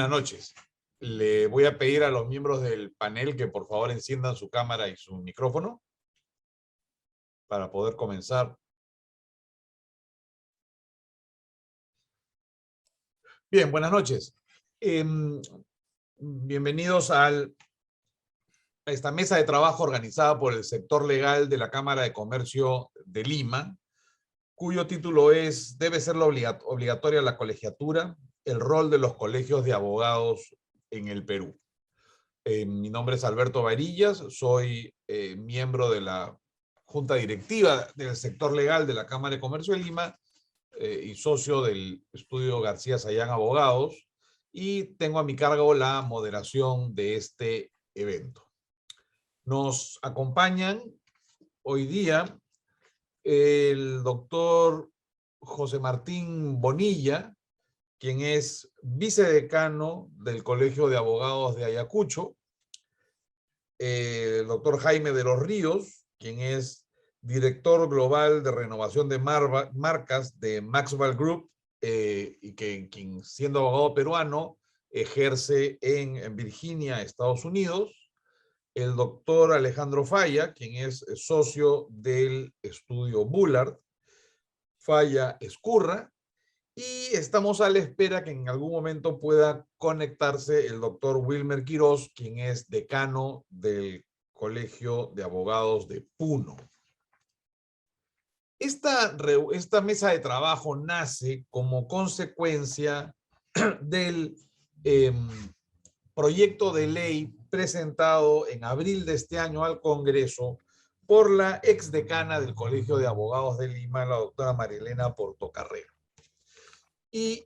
Buenas noches. Le voy a pedir a los miembros del panel que por favor enciendan su cámara y su micrófono para poder comenzar. Bien, buenas noches. Bienvenidos a esta mesa de trabajo organizada por el sector legal de la Cámara de Comercio de Lima, cuyo título es «Debe ser obligatoria la colegiatura, el rol de los colegios de abogados en el Perú». Mi nombre es Alberto Varillas, soy miembro de la Junta Directiva del sector legal de la Cámara de Comercio de Lima y socio del estudio García Sayán Abogados, y tengo a mi cargo la moderación de este evento. Nos acompañan hoy día el doctor José Martín Bonilla, quien es vicedecano del Colegio de Abogados de Ayacucho, el doctor Jaime de los Ríos, quien es director global de renovación de marcas de Maxwell Group, y quien siendo abogado peruano ejerce en Virginia, Estados Unidos. El doctor Alejandro Falla, quien es socio del estudio Bullard, Falla Escurra, y estamos a la espera que en algún momento pueda conectarse el doctor Wilmer Quiroz, quien es decano del Colegio de Abogados de Puno. Esta mesa de trabajo nace como consecuencia del proyecto de ley presentado en abril de este año al Congreso por la exdecana del Colegio de Abogados de Lima, la doctora Marilena Portocarrero, y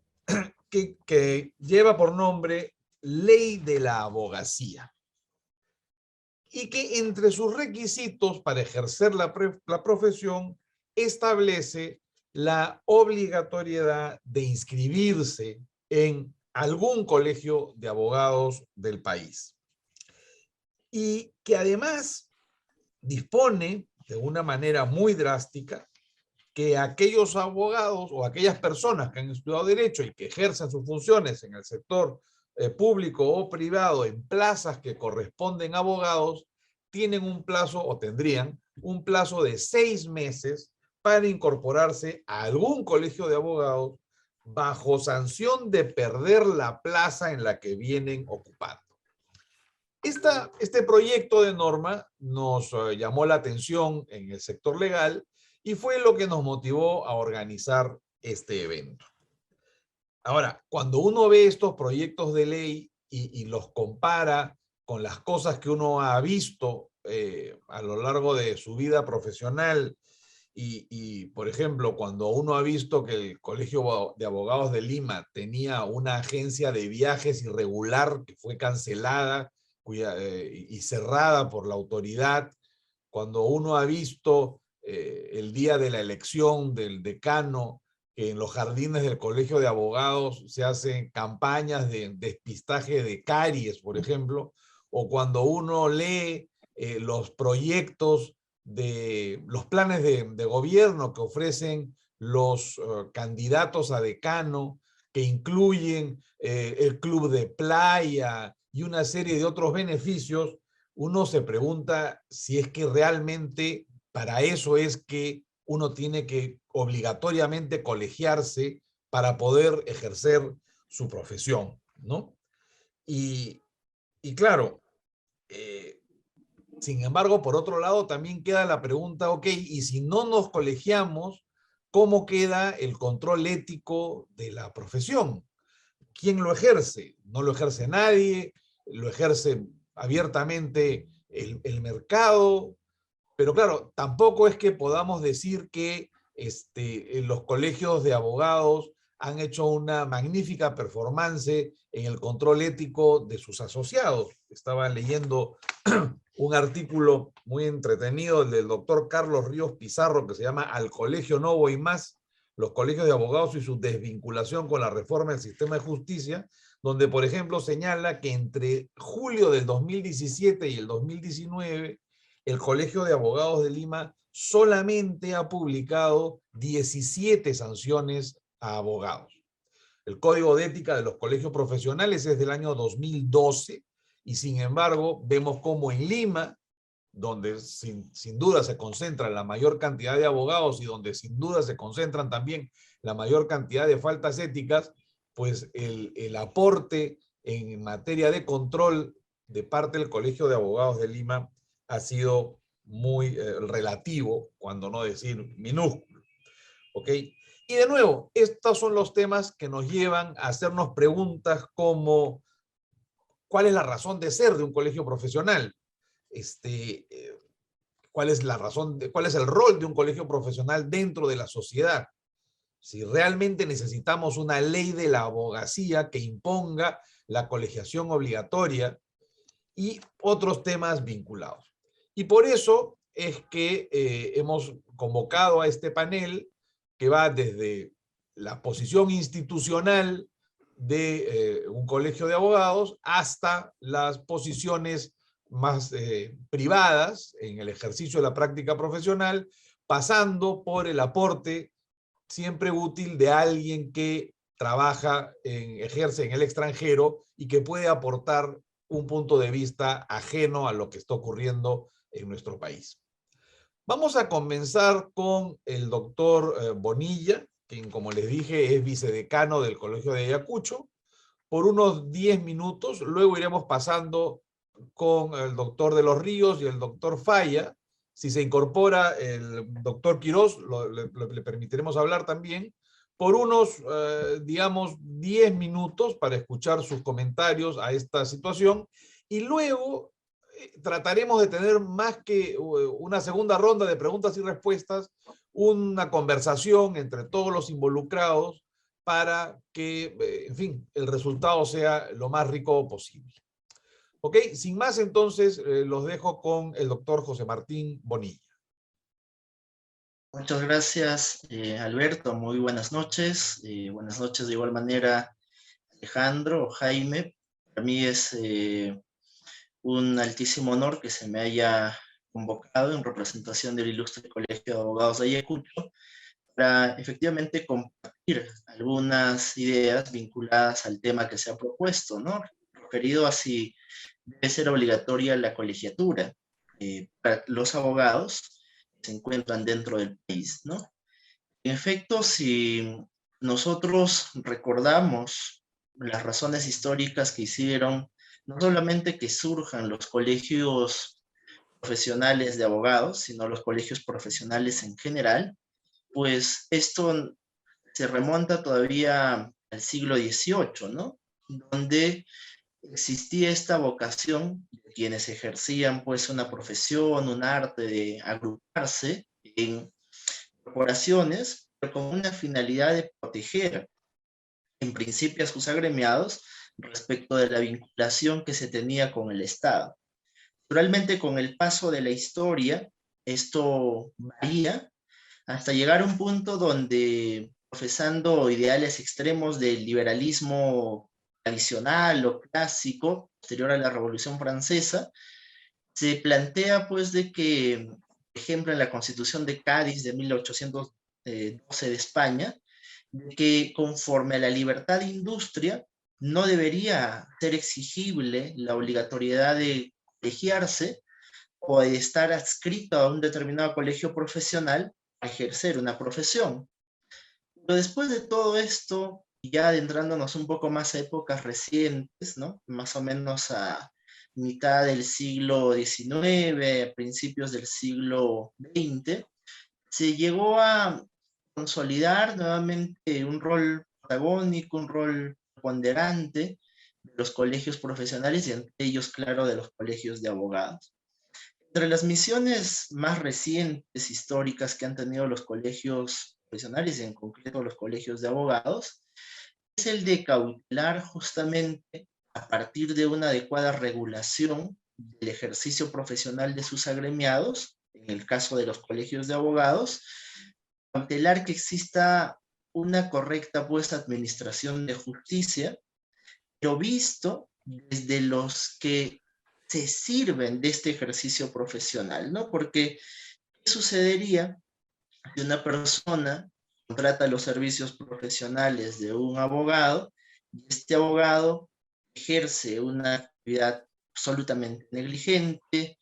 que lleva por nombre Ley de la Abogacía, y que entre sus requisitos para ejercer la profesión establece la obligatoriedad de inscribirse en algún colegio de abogados del país. Y que además dispone de una manera muy drástica que aquellos abogados o aquellas personas que han estudiado Derecho y que ejercen sus funciones en el sector público o privado en plazas que corresponden a abogados, tienen un plazo o tendrían un plazo de 6 meses para incorporarse a algún colegio de abogados bajo sanción de perder la plaza en la que vienen ocupando. Este proyecto de norma nos llamó la atención en el sector legal y fue lo que nos motivó a organizar este evento. Ahora, cuando uno ve estos proyectos de ley y los compara con las cosas que uno ha visto a lo largo de su vida profesional y, por ejemplo, cuando uno ha visto que el Colegio de Abogados de Lima tenía una agencia de viajes irregular que fue cancelada y cerrada por la autoridad, cuando uno ha visto el día de la elección del decano, que en los jardines del Colegio de Abogados se hacen campañas de despistaje de caries, por ejemplo, o cuando uno lee los proyectos de los planes de gobierno que ofrecen los candidatos a decano, que incluyen el club de playa y una serie de otros beneficios, uno se pregunta si es que realmente para eso es que uno tiene que obligatoriamente colegiarse para poder ejercer su profesión, ¿no? Y claro, sin embargo, por otro lado, también queda la pregunta, ok, y si no nos colegiamos, ¿cómo queda el control ético de la profesión? ¿Quién lo ejerce? No lo ejerce nadie, lo ejerce abiertamente el mercado, pero claro, tampoco es que podamos decir que los colegios de abogados han hecho una magnífica performance en el control ético de sus asociados. Estaba leyendo un artículo muy entretenido del doctor Carlos Ríos Pizarro que se llama Al Colegio no voy más, los colegios de abogados y su desvinculación con la reforma del sistema de justicia, donde, por ejemplo, señala que entre julio del 2017 y el 2019, el Colegio de Abogados de Lima solamente ha publicado 17 sanciones a abogados. El Código de Ética de los Colegios Profesionales es del año 2012 y sin embargo vemos como en Lima, donde sin duda se concentra la mayor cantidad de abogados y donde sin duda se concentran también la mayor cantidad de faltas éticas, pues el aporte en materia de control de parte del Colegio de Abogados de Lima ha sido muy relativo, cuando no decir minúsculo. ¿Ok? Y de nuevo, estos son los temas que nos llevan a hacernos preguntas como ¿cuál es la razón de ser de un colegio profesional? ¿Cuál es la razón, cuál es el rol de un colegio profesional dentro de la sociedad? Si realmente necesitamos una ley de la abogacía que imponga la colegiación obligatoria y otros temas vinculados. Y por eso es que hemos convocado a este panel que va desde la posición institucional de un colegio de abogados hasta las posiciones más privadas en el ejercicio de la práctica profesional, pasando por el aporte siempre útil de alguien que trabaja, ejerce en el extranjero y que puede aportar un punto de vista ajeno a lo que está ocurriendo en nuestro país. Vamos a comenzar con el doctor Bonilla, quien, como les dije, es vicedecano del Colegio de Ayacucho, por unos 10 minutos. Luego iremos pasando con el doctor de los Ríos y el doctor Falla. Si se incorpora el doctor Quirós, le permitiremos hablar también por unos, digamos, 10 minutos para escuchar sus comentarios a esta situación. Y luego trataremos de tener más que una segunda ronda de preguntas y respuestas, una conversación entre todos los involucrados para que, en fin, el resultado sea lo más rico posible. ¿Ok? Sin más, entonces, los dejo con el doctor José Martín Bonilla. Muchas gracias, Alberto. Muy buenas noches. Buenas noches de igual manera, Alejandro, Jaime. Para mí es un altísimo honor que se me haya convocado en representación del Ilustre Colegio de Abogados de Ayacucho para efectivamente compartir algunas ideas vinculadas al tema que se ha propuesto, ¿no? Referido a si debe ser obligatoria la colegiatura para los abogados que se encuentran dentro del país, ¿no? En efecto, si nosotros recordamos las razones históricas que hicieron no solamente que surjan los colegios profesionales de abogados, sino los colegios profesionales en general, pues esto se remonta todavía al siglo XVIII, ¿no? Donde existía esta vocación de quienes ejercían pues una profesión, un arte de agruparse en corporaciones, pero con una finalidad de proteger en principio a sus agremiados respecto de la vinculación que se tenía con el Estado. Naturalmente, con el paso de la historia, esto varía hasta llegar a un punto donde, profesando ideales extremos del liberalismo tradicional o clásico, posterior a la Revolución Francesa, se plantea pues de que, por ejemplo, en la Constitución de Cádiz de 1812 de España, de que conforme a la libertad de industria, no debería ser exigible la obligatoriedad de colegiarse o de estar adscrito a un determinado colegio profesional a ejercer una profesión. Pero después de todo esto, ya adentrándonos un poco más a épocas recientes, ¿no? Más o menos a mitad del siglo XIX, a principios del siglo XX, se llegó a consolidar nuevamente un rol protagónico, un rol ponderante de los colegios profesionales y entre ellos, claro, de los colegios de abogados. Entre las misiones más recientes, históricas que han tenido los colegios profesionales y en concreto los colegios de abogados, es el de cautelar justamente a partir de una adecuada regulación del ejercicio profesional de sus agremiados, en el caso de los colegios de abogados, cautelar que exista una correcta pues administración de justicia, pero visto desde los que se sirven de este ejercicio profesional, ¿no? Porque, ¿qué sucedería si una persona contrata los servicios profesionales de un abogado, y este abogado ejerce una actividad absolutamente negligente,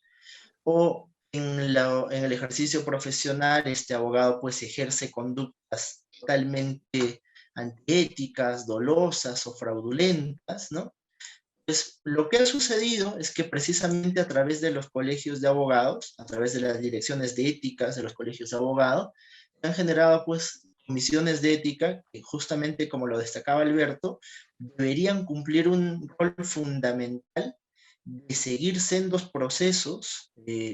o en el ejercicio profesional este abogado pues ejerce conductas totalmente antiéticas, dolosas o fraudulentas, ¿no? Pues lo que ha sucedido es que precisamente a través de los colegios de abogados, a través de las direcciones de éticas de los colegios de abogados, han generado pues comisiones de ética que, justamente como lo destacaba Alberto, deberían cumplir un rol fundamental de seguir sendos procesos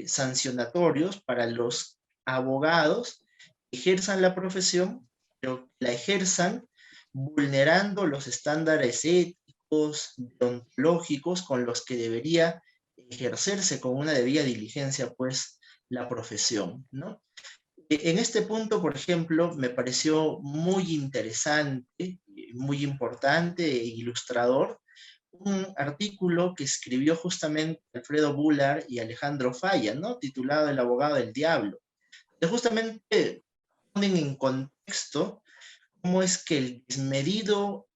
sancionatorios para los abogados que ejerzan la profesión, pero que la ejerzan vulnerando los estándares éticos, deontológicos con los que debería ejercerse con una debida diligencia, pues, la profesión, ¿no? En este punto, por ejemplo, me pareció muy interesante, muy importante e ilustrador un artículo que escribió justamente Alfredo Bular y Alejandro Falla, ¿no? Titulado El abogado del diablo, que justamente ponen en contexto cómo es que el desmedido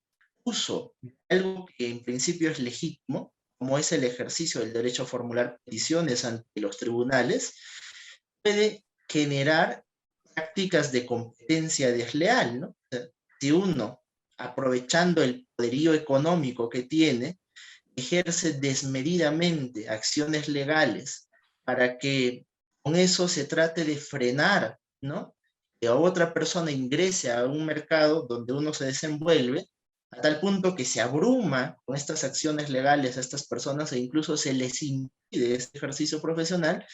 uso de algo que en principio es legítimo, como es el ejercicio del derecho a formular peticiones ante los tribunales, puede generar prácticas de competencia desleal, ¿no? O sea, si uno, aprovechando el poderío económico que tiene, ejerce desmedidamente acciones legales para que con eso se trate de frenar, ¿no? Que a otra persona ingrese a un mercado donde uno se desenvuelve, a tal punto que se abruma con estas acciones legales a estas personas e incluso se les impide este ejercicio profesional.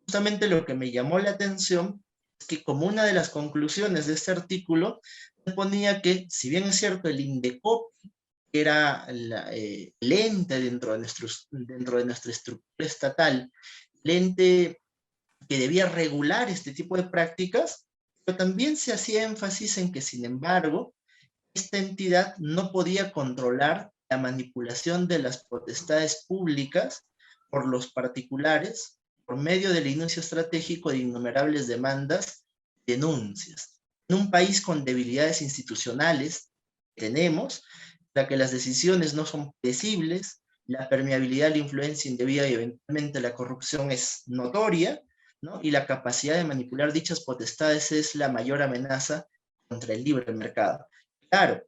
Justamente lo que me llamó la atención es que, como una de las conclusiones de este artículo, ponía que, si bien es cierto, el INDECOPI era el ente dentro de nuestra estructura estatal, el ente que debía regular este tipo de prácticas, pero también se hacía énfasis en que, sin embargo, esta entidad no podía controlar la manipulación de las potestades públicas por los particulares por medio del inicio estratégico de innumerables demandas y denuncias. En un país con debilidades institucionales tenemos, la que las decisiones no son predecibles, la permeabilidad a la influencia indebida y eventualmente la corrupción es notoria, ¿no? Y la capacidad de manipular dichas potestades es la mayor amenaza contra el libre mercado. Claro,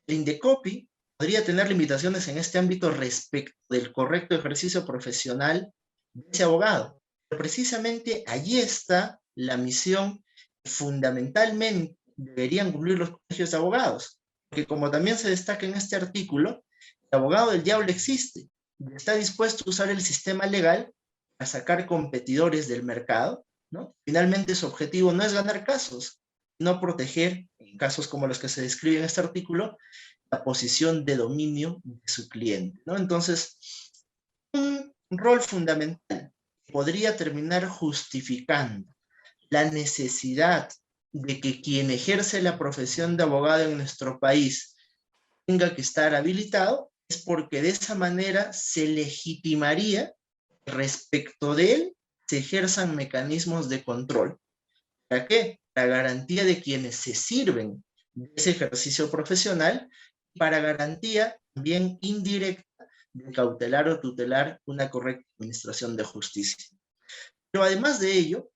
el INDECOPI podría tener limitaciones en este ámbito respecto del correcto ejercicio profesional de ese abogado, pero precisamente allí está la misión que fundamentalmente deberían cumplir los colegios de abogados, porque, como también se destaca en este artículo, el abogado del diablo existe y está dispuesto a usar el sistema legal a sacar competidores del mercado, ¿no? Finalmente su objetivo no es ganar casos, no proteger, en casos como los que se describen en este artículo, la posición de dominio de su cliente, ¿no? Entonces, un rol fundamental podría terminar justificando la necesidad de que quien ejerce la profesión de abogado en nuestro país tenga que estar habilitado, es porque de esa manera se legitimaría respecto de él se ejerzan mecanismos de control. ¿Para qué? Para garantía de quienes se sirven de ese ejercicio profesional, para garantía también indirecta de cautelar o tutelar una correcta administración de justicia. Pero además de ello,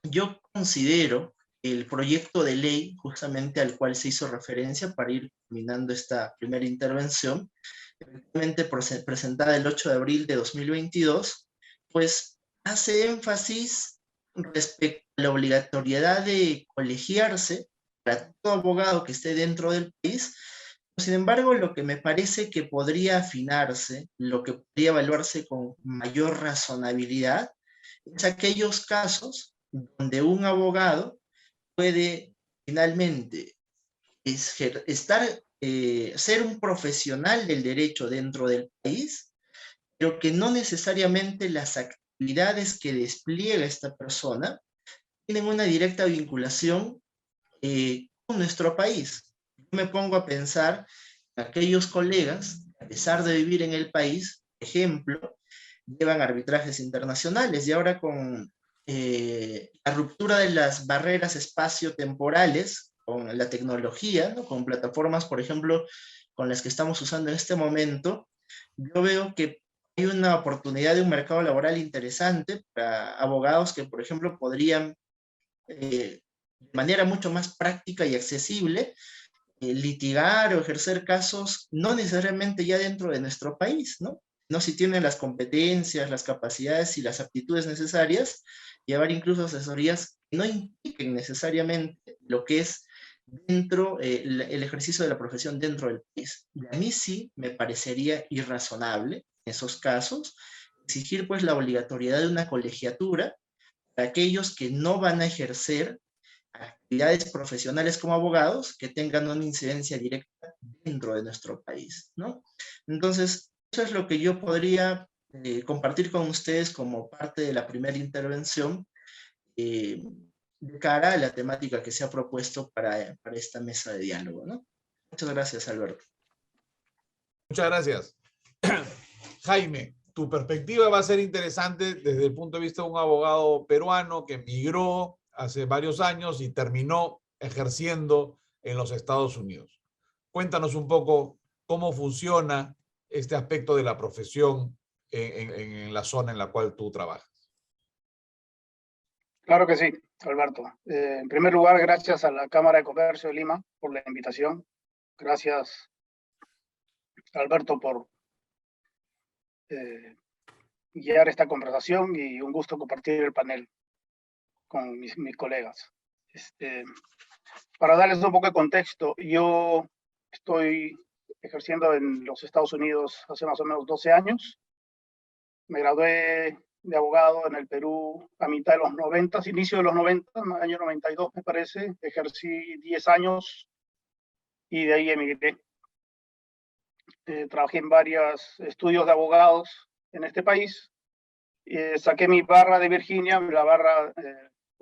yo considero el proyecto de ley justamente al cual se hizo referencia para ir terminando esta primera intervención, efectivamente presentada el 8 de abril de 2022, pues hace énfasis respecto a la obligatoriedad de colegiarse para todo abogado que esté dentro del país. Sin embargo, lo que me parece que podría afinarse, lo que podría evaluarse con mayor razonabilidad, es aquellos casos donde un abogado puede finalmente ser un profesional del derecho dentro del país, pero que no necesariamente las actividades que despliega esta persona tienen una directa vinculación con nuestro país. Yo me pongo a pensar en aquellos colegas, a pesar de vivir en el país, por ejemplo, llevan arbitrajes internacionales, y ahora con la ruptura de las barreras espaciotemporales, con la tecnología, ¿no? Con plataformas, por ejemplo, con las que estamos usando en este momento, yo veo que hay una oportunidad de un mercado laboral interesante para abogados que, por ejemplo, podrían, de manera mucho más práctica y accesible, litigar o ejercer casos, no necesariamente ya dentro de nuestro país, ¿no? No si tienen las competencias, las capacidades y las aptitudes necesarias, llevar incluso asesorías que no impliquen necesariamente lo que es dentro, el ejercicio de la profesión dentro del país. Y a mí sí me parecería irrazonable, en esos casos, exigir pues la obligatoriedad de una colegiatura para aquellos que no van a ejercer actividades profesionales como abogados que tengan una incidencia directa dentro de nuestro país, ¿no? Entonces, eso es lo que yo podría compartir con ustedes como parte de la primera intervención eh, de cara a la temática que se ha propuesto para esta mesa de diálogo, ¿no? Muchas gracias, Alberto. Muchas gracias. Jaime, tu perspectiva va a ser interesante desde el punto de vista de un abogado peruano que emigró hace varios años y terminó ejerciendo en los Estados Unidos. Cuéntanos un poco cómo funciona este aspecto de la profesión en la zona en la cual tú trabajas. Claro que sí, Alberto. En primer lugar, gracias a la Cámara de Comercio de Lima por la invitación. Gracias, Alberto, por guiar esta conversación y un gusto compartir el panel con mis colegas. Para darles un poco de contexto, yo estoy ejerciendo en los Estados Unidos hace más o menos 12 años. Me gradué de abogado en el Perú a mitad de los 90, inicio de los 90, año 92 me parece. Ejercí 10 años y de ahí emigré. Trabajé en varios estudios de abogados en este país. Saqué mi barra de Virginia, la barra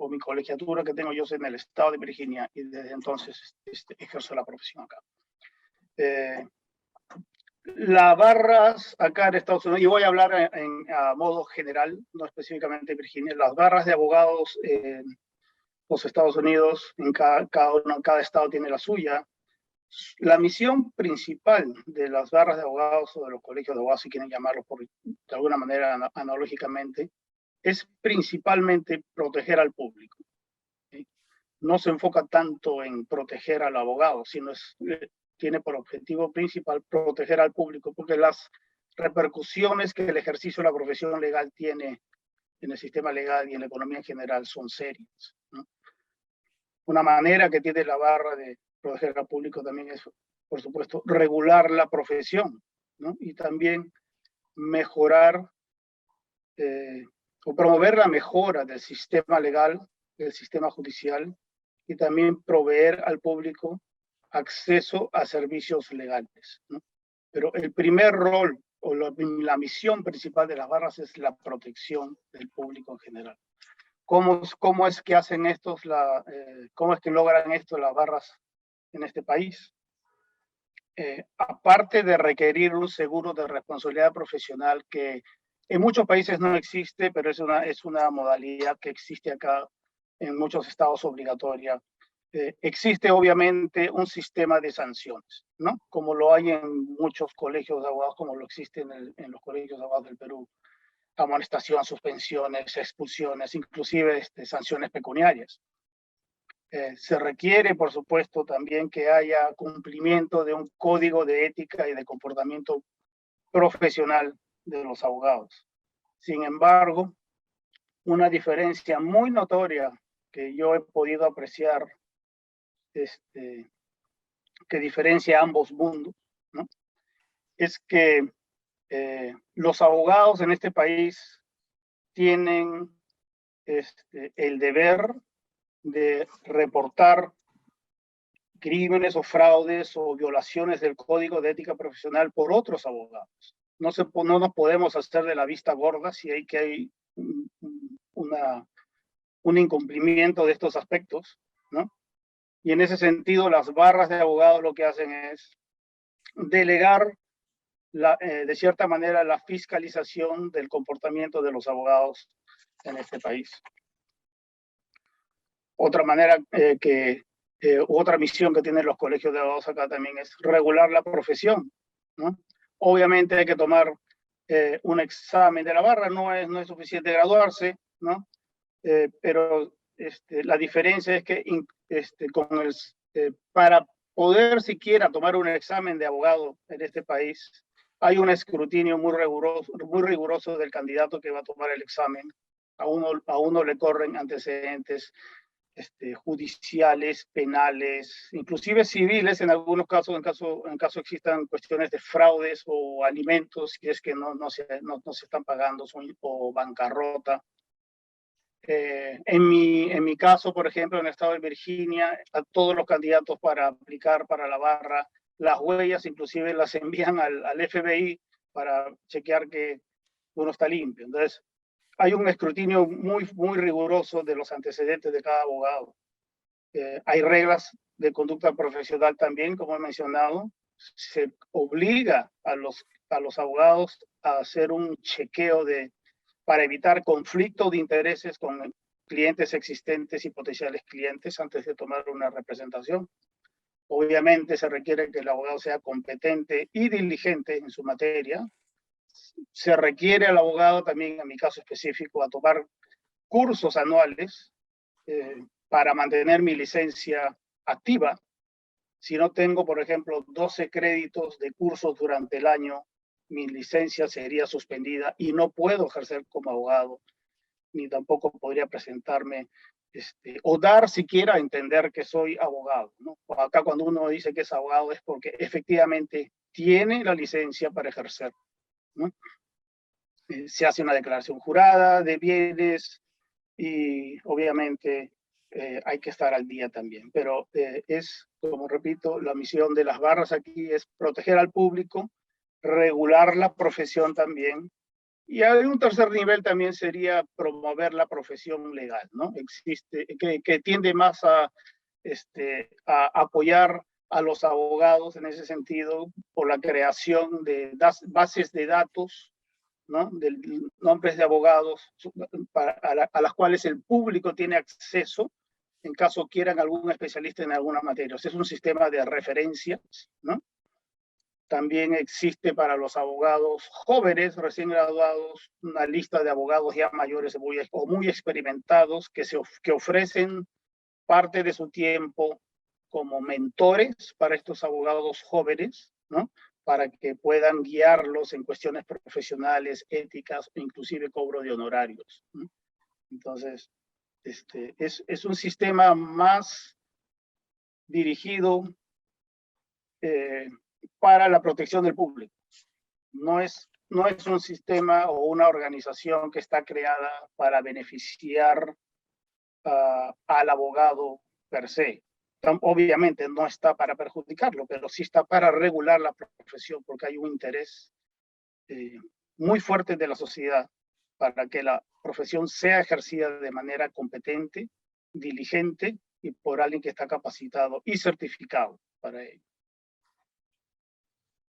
o mi colegiatura que tengo yo en el estado de Virginia, y desde entonces ejerzo la profesión acá. Las barras acá en Estados Unidos, y voy a hablar a modo general, no específicamente Virginia, las barras de abogados en los Estados Unidos, en cada estado tiene la suya. La misión principal de las barras de abogados o de los colegios de abogados, si quieren llamarlo de alguna manera analógicamente, es principalmente proteger al público. ¿Sí? No se enfoca tanto en proteger al abogado, sino tiene por objetivo principal proteger al público, porque las repercusiones que el ejercicio de la profesión legal tiene en el sistema legal y en la economía en general son serias, ¿no? Una manera que tiene la barra de proteger al público también es, por supuesto, regular la profesión, ¿no? Y también mejorar o promover la mejora del sistema legal, del sistema judicial, y también proveer al público acceso a servicios legales, ¿no? Pero el primer rol o la misión principal de las barras es la protección del público en general. ¿Cómo es que hacen estos, cómo es que logran esto las barras en este país? Aparte de requerir un seguro de responsabilidad profesional que en muchos países no existe, pero es una modalidad que existe acá en muchos estados obligatoria. Existe obviamente un sistema de sanciones, ¿no? Como lo hay en muchos colegios de abogados, como lo existe en los colegios de abogados del Perú. Amonestación, suspensiones, expulsiones, inclusive sanciones pecuniarias. Se requiere, por supuesto, también que haya cumplimiento de un código de ética y de comportamiento profesional de los abogados. Sin embargo, una diferencia muy notoria que yo he podido apreciar, que diferencia ambos mundos, ¿no? Es que los abogados en este país tienen el deber de reportar crímenes o fraudes o violaciones del Código de Ética Profesional por otros abogados. No nos podemos hacer de la vista gorda si hay un incumplimiento de estos aspectos, ¿no? Y en ese sentido, las barras de abogados lo que hacen es delegar de cierta manera la fiscalización del comportamiento de los abogados en este país. Otra manera que Otra misión que tienen los colegios de abogados acá también es regular la profesión, ¿no? Obviamente hay que tomar un examen de la barra, no es suficiente graduarse, ¿no? Pero la diferencia es que para poder siquiera tomar un examen de abogado en este país, hay un escrutinio muy riguroso del candidato que va a tomar el examen. A uno le corren antecedentes judiciales, penales, inclusive civiles en algunos casos, en caso existan cuestiones de fraudes o alimentos, si es que no se están pagando, o bancarrota. En mi caso, por ejemplo, en el estado de Virginia, a todos los candidatos para aplicar para la barra, las huellas inclusive las envían al FBI para chequear que uno está limpio. Entonces, hay un escrutinio muy riguroso de los antecedentes de cada abogado. Hay reglas de conducta profesional también, como he mencionado. Se obliga a los abogados a hacer un chequeo para evitar conflicto de intereses con clientes existentes y potenciales clientes antes de tomar una representación. Obviamente se requiere que el abogado sea competente y diligente en su materia. Se requiere al abogado también, en mi caso específico, a tomar cursos anuales para mantener mi licencia activa. Si no tengo, por ejemplo, 12 créditos de cursos durante el año, mi licencia sería suspendida y no puedo ejercer como abogado, ni tampoco podría presentarme o dar siquiera a entender que soy abogado, ¿no? Acá cuando uno dice que es abogado es porque efectivamente tiene la licencia para ejercer, ¿no? Se hace una declaración jurada de bienes y obviamente hay que estar al día también. Pero como repito, la misión de las barras aquí es proteger al público, regular la profesión también. Y hay un tercer nivel también sería promover la profesión legal, ¿no? Que tiende más a apoyar a los abogados en ese sentido por la creación de bases de datos, ¿no? De nombres de abogados a las cuales el público tiene acceso en caso quieran algún especialista en alguna materia. O sea, es un sistema de referencias, ¿no? También existe para los abogados jóvenes, recién graduados, una lista de abogados ya mayores o muy experimentados que ofrecen parte de su tiempo como mentores para estos abogados jóvenes, ¿no? Para que puedan guiarlos en cuestiones profesionales, éticas, e inclusive cobro de honorarios, ¿no? Entonces, es un sistema más dirigido para la protección del público. No es un sistema o una organización que está creada para beneficiar al abogado per se. Obviamente no está para perjudicarlo, pero sí está para regular la profesión, porque hay un interés muy fuerte de la sociedad para que la profesión sea ejercida de manera competente, diligente y por alguien que está capacitado y certificado para ello.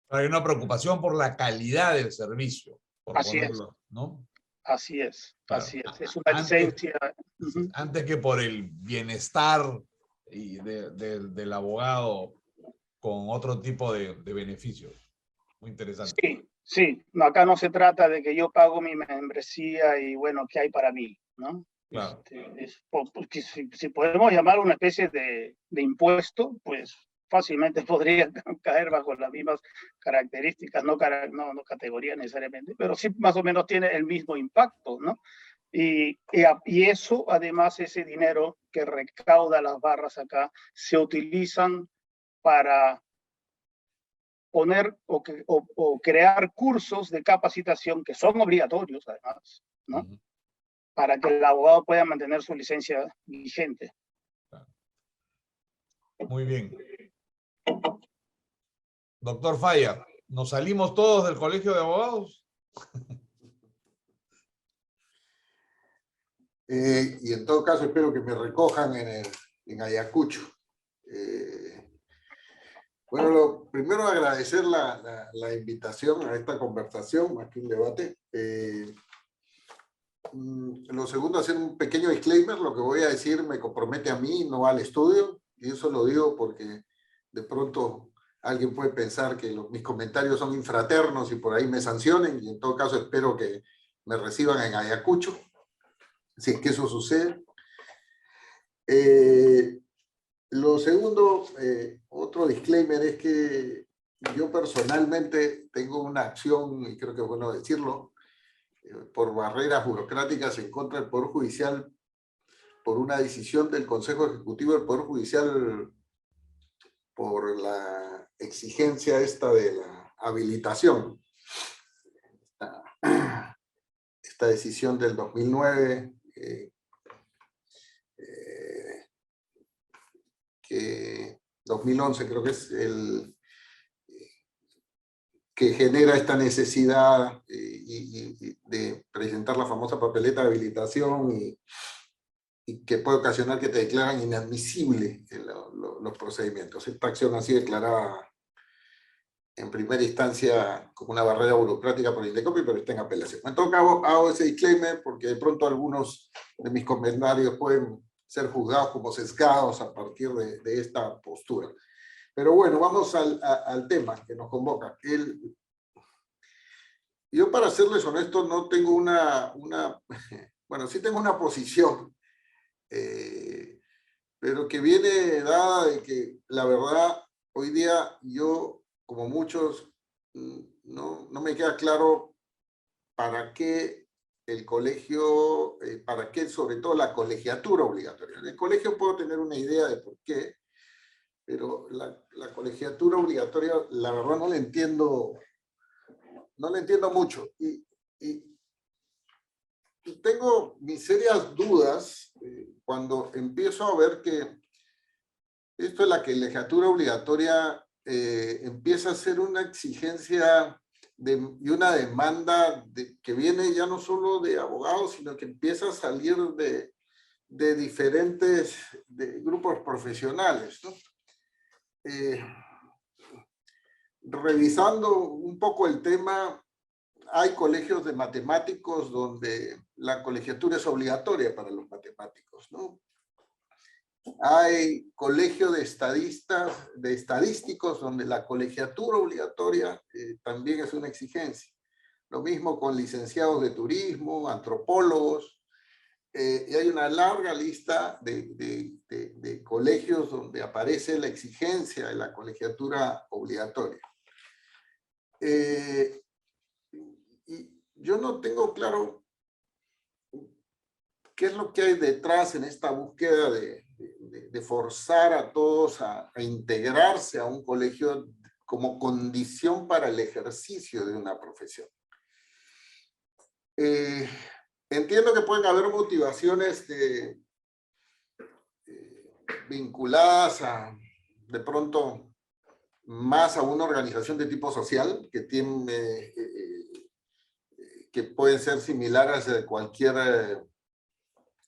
Hay una preocupación por la calidad del servicio, por Así ponerlo, es. ¿no? Así es, Claro. así es. Es una licencia. Antes que por el bienestar del abogado con otro tipo de beneficios. Muy interesante. Sí. No, acá no se trata de que yo pago mi membresía y bueno, ¿qué hay para mí? ¿No? Claro. Porque si podemos llamar una especie de impuesto, pues fácilmente podría caer bajo las mismas características, no categoría necesariamente, pero sí más o menos tiene el mismo impacto, ¿no? Y eso, además, ese dinero que recauda las barras acá, se utilizan para poner o crear cursos de capacitación que son obligatorios, además, ¿no? Para que el abogado pueda mantener su licencia vigente. Muy bien. Doctor Falla, ¿nos salimos todos del Colegio de Abogados? Y en todo caso espero que me recojan en Ayacucho. Bueno, primero agradecer la invitación a esta conversación, más que un debate. Lo segundo, hacer un pequeño disclaimer. Lo que voy a decir me compromete a mí, no al estudio. y eso lo digo porque de pronto alguien puede pensar que mis comentarios son infraternos y por ahí me sancionen, y en todo caso espero que me reciban en Ayacucho, si es que eso sucede. Lo segundo, otro disclaimer, es que yo personalmente tengo una acción, y creo que es bueno decirlo, por barreras burocráticas en contra del Poder Judicial, por una decisión del Consejo Ejecutivo del Poder Judicial, por la exigencia esta de la habilitación. Esta decisión del 2009, que 2011 creo que es el que genera esta necesidad de presentar la famosa papeleta de habilitación y que puede ocasionar que te declaran inadmisible los procedimientos. Esta acción ha sido declarada en primera instancia como una barrera burocrática por Indecopi, pero está en apelación. En todo caso, hago ese disclaimer porque de pronto algunos de mis comentarios pueden ser juzgados como sesgados a partir de esta postura. Pero bueno, vamos al tema que nos convoca. Yo, para serles honesto, no tengo bueno, sí tengo una posición, pero que viene dada de que, la verdad, hoy día yo, como muchos, no me queda claro para qué el colegio, para qué sobre todo la colegiatura obligatoria. En el colegio puedo tener una idea de por qué, pero la colegiatura obligatoria, la verdad no la entiendo mucho. Y tengo mis serias dudas cuando empiezo a ver que esto de la colegiatura obligatoria empieza a ser una exigencia y una demanda que viene ya no solo de abogados, sino que empieza a salir de diferentes grupos profesionales, ¿no? Revisando un poco el tema, hay colegios de matemáticos donde la colegiatura es obligatoria para los matemáticos, ¿no? Hay colegios de estadísticos donde la colegiatura obligatoria también es una exigencia. Lo mismo con licenciados de turismo, antropólogos, y hay una larga lista de colegios donde aparece la exigencia de la colegiatura obligatoria. Y yo no tengo claro qué es lo que hay detrás en esta búsqueda de forzar a todos a integrarse a un colegio como condición para el ejercicio de una profesión. Entiendo que pueden haber motivaciones vinculadas de pronto más a una organización de tipo social que pueden ser similares a cualquier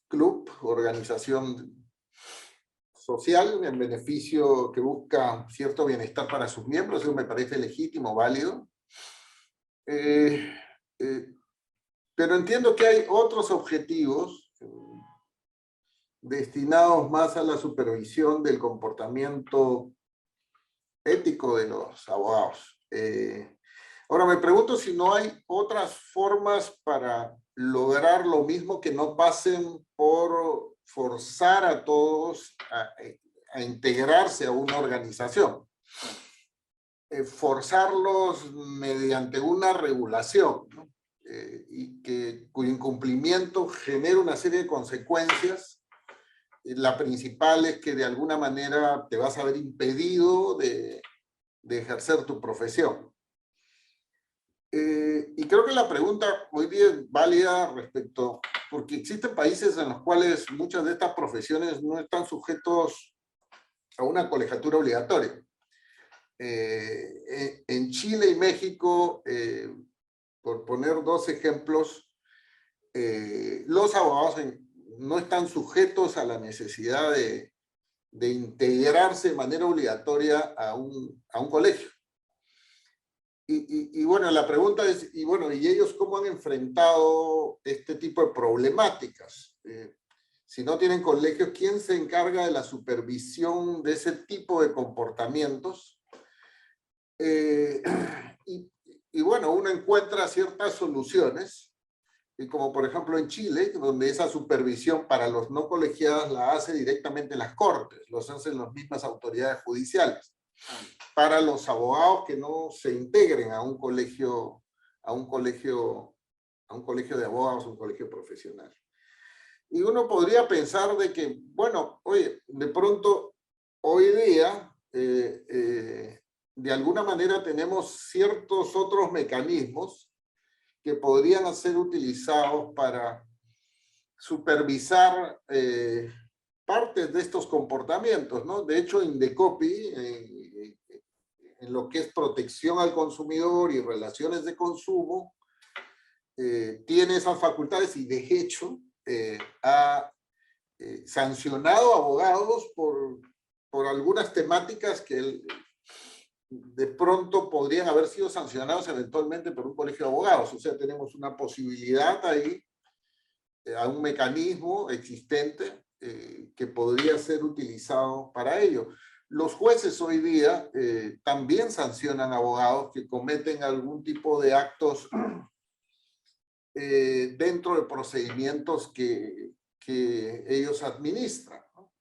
club, organización social en beneficio que busca cierto bienestar para sus miembros. Eso me parece legítimo, válido. Pero entiendo que hay otros objetivos destinados más a la supervisión del comportamiento ético de los abogados. Ahora me pregunto si no hay otras formas para lograr lo mismo que no pasen por forzar a todos a integrarse a una organización. Forzarlos mediante una regulación, ¿no? Y cuyo incumplimiento genera una serie de consecuencias. La principal es que de alguna manera te vas a ver impedido de ejercer tu profesión. Y creo que la pregunta hoy día es válida respecto, porque existen países en los cuales muchas de estas profesiones no están sujetos a una colegiatura obligatoria. En Chile y México, por poner dos ejemplos, los abogados no están sujetos a la necesidad de integrarse de manera obligatoria a un colegio. Y bueno, la pregunta es, ¿y ellos cómo han enfrentado este tipo de problemáticas? si no tienen colegios, ¿quién se encarga de la supervisión de ese tipo de comportamientos? Y bueno, uno encuentra ciertas soluciones, y como por ejemplo en Chile, donde esa supervisión para los no colegiados la hace directamente las cortes, los hacen las mismas autoridades judiciales. Para los abogados que no se integren a un colegio de abogados, un colegio profesional. Y uno podría pensar de que, bueno, oye, de pronto hoy día de alguna manera tenemos ciertos otros mecanismos que podrían ser utilizados para supervisar partes de estos comportamientos, ¿no? De hecho, Indecopi, en lo que es protección al consumidor y relaciones de consumo, tiene esas facultades y de hecho ha sancionado a abogados por algunas temáticas que de pronto podrían haber sido sancionados eventualmente por un colegio de abogados. O sea, tenemos una posibilidad ahí, a un mecanismo existente que podría ser utilizado para ello. Los jueces hoy día también sancionan a abogados que cometen algún tipo de actos dentro de procedimientos que ellos administran, ¿no?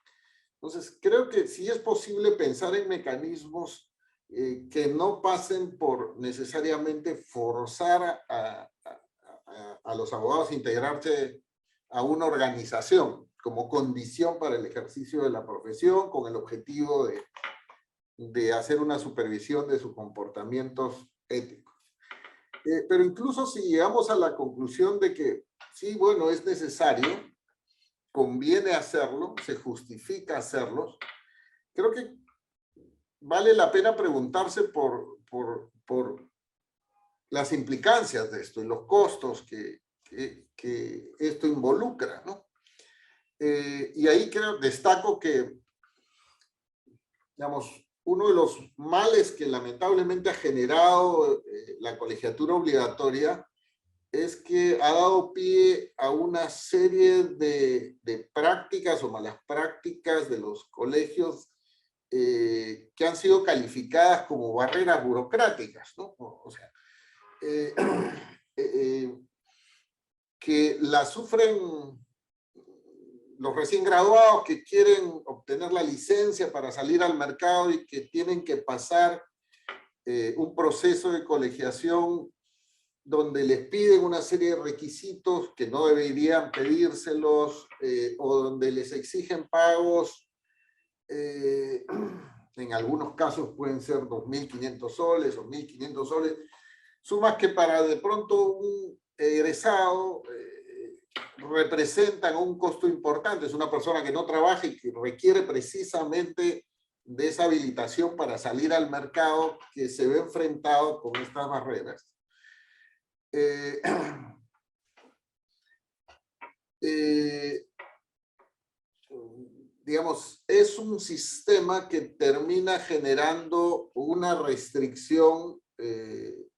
Entonces, creo que sí es posible pensar en mecanismos que no pasen por necesariamente forzar a los abogados a integrarse a una organización como condición para el ejercicio de la profesión, con el objetivo de hacer una supervisión de sus comportamientos éticos. Pero incluso si llegamos a la conclusión de que sí, bueno, es necesario, conviene hacerlo, se justifica hacerlos, creo que vale la pena preguntarse por las implicancias de esto y los costos que esto involucra, ¿no? Y ahí destaco que, digamos, uno de los males que lamentablemente ha generado la colegiatura obligatoria es que ha dado pie a una serie de prácticas o malas prácticas de los colegios que han sido calificadas como barreras burocráticas, ¿no? O sea, que la sufren los recién graduados que quieren obtener la licencia para salir al mercado y que tienen que pasar un proceso de colegiación donde les piden una serie de requisitos que no deberían pedírselos o donde les exigen pagos. En algunos casos pueden ser 2.500 soles o 1.500 soles, sumas que para de pronto un egresado representan un costo importante. Es una persona que no trabaja y que requiere precisamente de esa habilitación para salir al mercado, que se ve enfrentado con estas barreras. Digamos, es un sistema que termina generando una restricción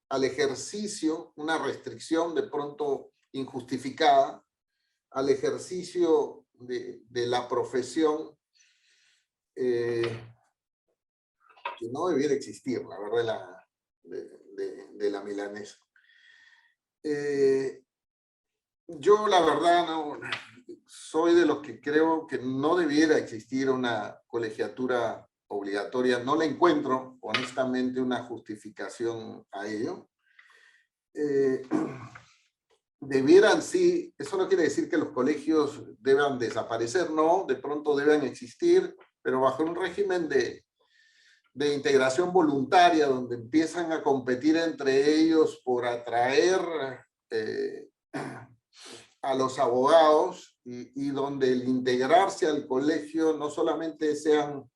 al ejercicio, una restricción de pronto injustificada al ejercicio de la profesión que no debiera existir, la verdad, de la milanesa. Yo la verdad no soy de los que creo que no debiera existir una colegiatura obligatoria. No le encuentro honestamente una justificación a ello. Debieran sí, eso no quiere decir que los colegios deban desaparecer, no, de pronto deben existir, pero bajo un régimen de integración voluntaria, donde empiezan a competir entre ellos por atraer a los abogados y donde el integrarse al colegio no solamente sean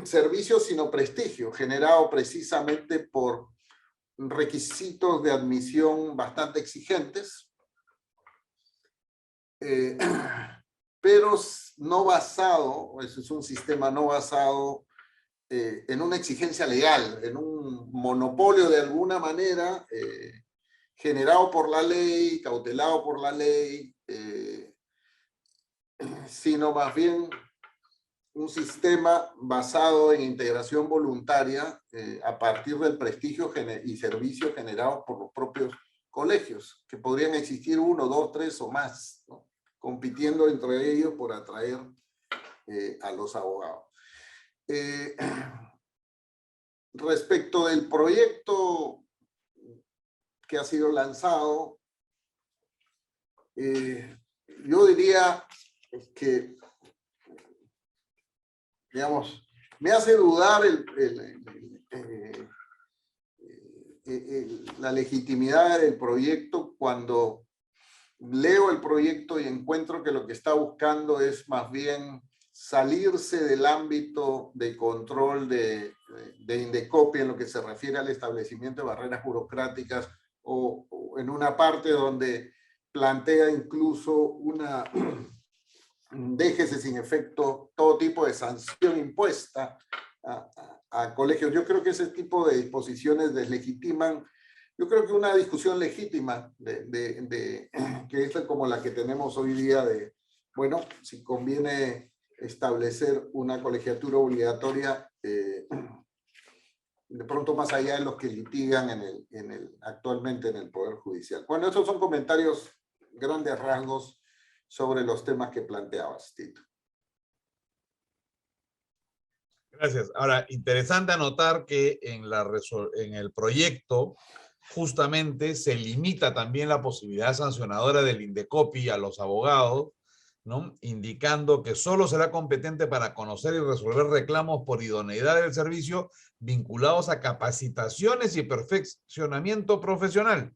servicios, sino prestigio, generado precisamente por requisitos de admisión bastante exigentes, pero no basado, eso es un sistema no basado en una exigencia legal, en un monopolio de alguna manera, generado por la ley, cautelado por la ley, sino más bien un sistema basado en integración voluntaria a partir del prestigio y servicios generados por los propios colegios, que podrían existir 1, 2, 3 o más, ¿no? Compitiendo entre ellos por atraer a los abogados. Respecto del proyecto que ha sido lanzado, yo diría que, digamos, me hace dudar la legitimidad del proyecto cuando leo el proyecto y encuentro que lo que está buscando es más bien salirse del ámbito de control de Indecopi en lo que se refiere al establecimiento de barreras burocráticas o en una parte donde plantea incluso déjese sin efecto todo tipo de sanción impuesta a colegios. Yo creo que ese tipo de disposiciones deslegitiman, yo creo que una discusión legítima que es como la que tenemos hoy día de, bueno, si conviene establecer una colegiatura obligatoria de pronto más allá de los que litigan actualmente en el Poder Judicial. Bueno, esos son comentarios, grandes rasgos, sobre los temas que planteabas, Tito. Gracias. Ahora, interesante anotar que en el proyecto justamente se limita también la posibilidad sancionadora del Indecopi a los abogados, ¿no? Indicando que solo será competente para conocer y resolver reclamos por idoneidad del servicio vinculados a capacitaciones y perfeccionamiento profesional,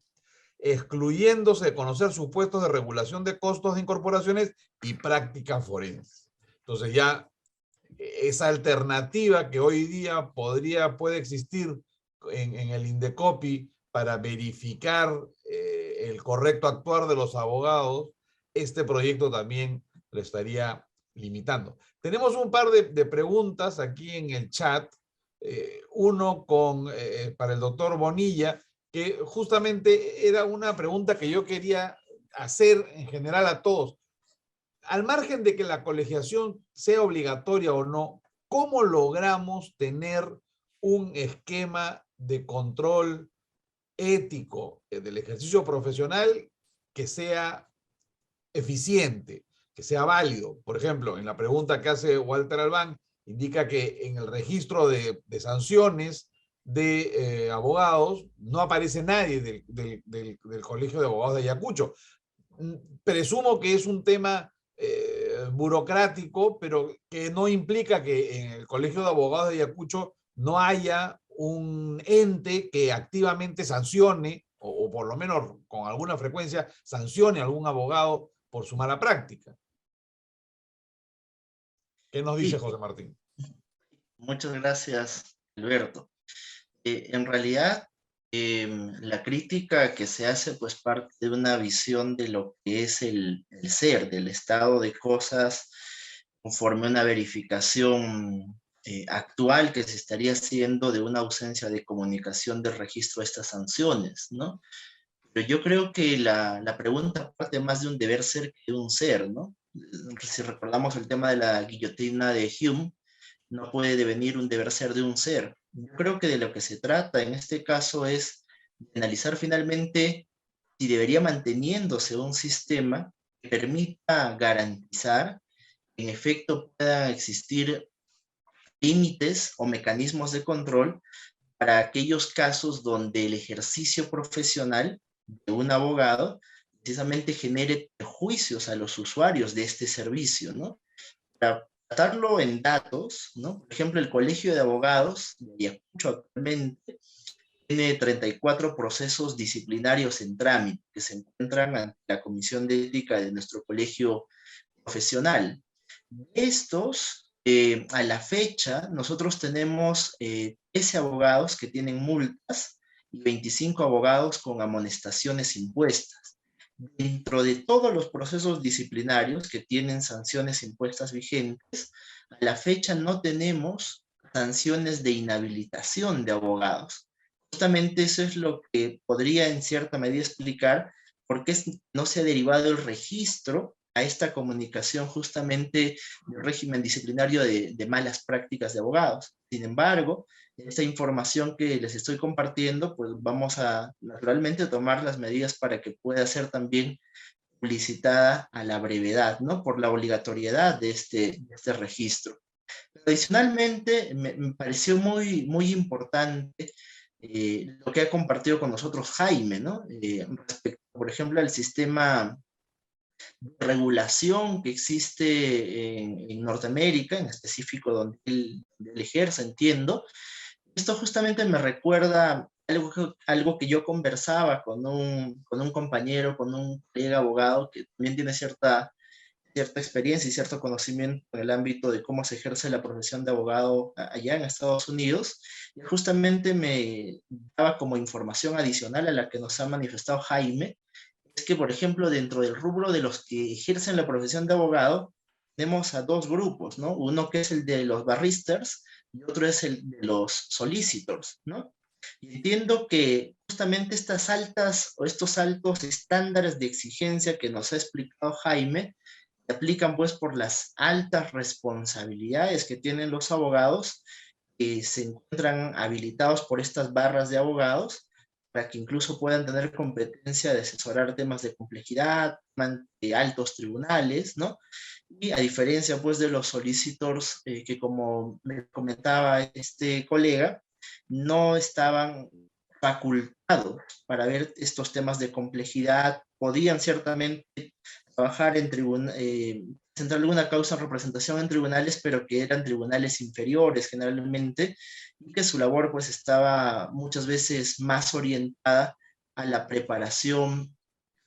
excluyéndose de conocer supuestos de regulación de costos de incorporaciones y prácticas forenses. Entonces ya esa alternativa que hoy día puede existir en el Indecopi para verificar el correcto actuar de los abogados, este proyecto también lo estaría limitando. Tenemos un par de preguntas aquí en el chat. Uno para el doctor Bonilla, que justamente era una pregunta que yo quería hacer en general a todos. Al margen de que la colegiación sea obligatoria o no, ¿cómo logramos tener un esquema de control ético del ejercicio profesional que sea eficiente, que sea válido? Por ejemplo, en la pregunta que hace Walter Albán, indica que en el registro de sanciones de abogados no aparece nadie del Colegio de Abogados de Ayacucho. Presumo que es un tema burocrático, pero que no implica que en el Colegio de Abogados de Ayacucho no haya un ente que activamente sancione, o por lo menos con alguna frecuencia, sancione a algún abogado por su mala práctica. ¿Qué nos dice José Martín? Muchas gracias, Alberto. En realidad, la crítica que se hace pues parte de una visión de lo que es el ser, del estado de cosas, conforme a una verificación actual que se estaría haciendo de una ausencia de comunicación del registro de estas sanciones, ¿no? Pero yo creo que la pregunta parte más de un deber ser que de un ser, ¿no? Si recordamos el tema de la guillotina de Hume, no puede devenir un deber ser de un ser. Yo creo que de lo que se trata en este caso es de analizar finalmente si debería manteniéndose un sistema que permita garantizar que en efecto puedan existir límites o mecanismos de control para aquellos casos donde el ejercicio profesional de un abogado precisamente genere perjuicios a los usuarios de este servicio, ¿no? Para tratarlo en datos, ¿no? Por ejemplo, el Colegio de Abogados de Ayacucho actualmente tiene 34 procesos disciplinarios en trámite que se encuentran ante la Comisión de Ética de nuestro colegio profesional. De estos, a la fecha, nosotros tenemos 13 abogados que tienen multas y 25 abogados con amonestaciones impuestas. Dentro de todos los procesos disciplinarios que tienen sanciones impuestas vigentes, a la fecha no tenemos sanciones de inhabilitación de abogados. Justamente eso es lo que podría en cierta medida explicar por qué no se ha derivado el registro a esta comunicación justamente del régimen disciplinario de malas prácticas de abogados. Sin embargo, esta información que les estoy compartiendo, pues vamos a naturalmente tomar las medidas para que pueda ser también publicitada a la brevedad, ¿no? Por la obligatoriedad de este registro. Adicionalmente, me pareció muy importante lo que ha compartido con nosotros Jaime, ¿no? Respecto, por ejemplo, al sistema de regulación que existe en Norteamérica, en específico donde él ejerce, entiendo. Esto justamente me recuerda algo que yo conversaba con un compañero, con un colega abogado que también tiene cierta experiencia y cierto conocimiento en el ámbito de cómo se ejerce la profesión de abogado allá en Estados Unidos, y justamente me daba como información adicional a la que nos ha manifestado Jaime, es que, por ejemplo, dentro del rubro de los que ejercen la profesión de abogado, tenemos a dos grupos, ¿no? Uno que es el de los barristers y otro es el de los solicitors, ¿no? Y entiendo que justamente estas altas o estos altos estándares de exigencia que nos ha explicado Jaime, se aplican pues por las altas responsabilidades que tienen los abogados que se encuentran habilitados por estas barras de abogados para que incluso puedan tener competencia de asesorar temas de complejidad, de altos tribunales, ¿no? Y a diferencia pues de los solicitors que, como me comentaba este colega, no estaban facultados para ver estos temas de complejidad, podían ciertamente trabajar en presentar alguna causa en representación en tribunales, pero que eran tribunales inferiores generalmente, y que su labor pues estaba muchas veces más orientada a la preparación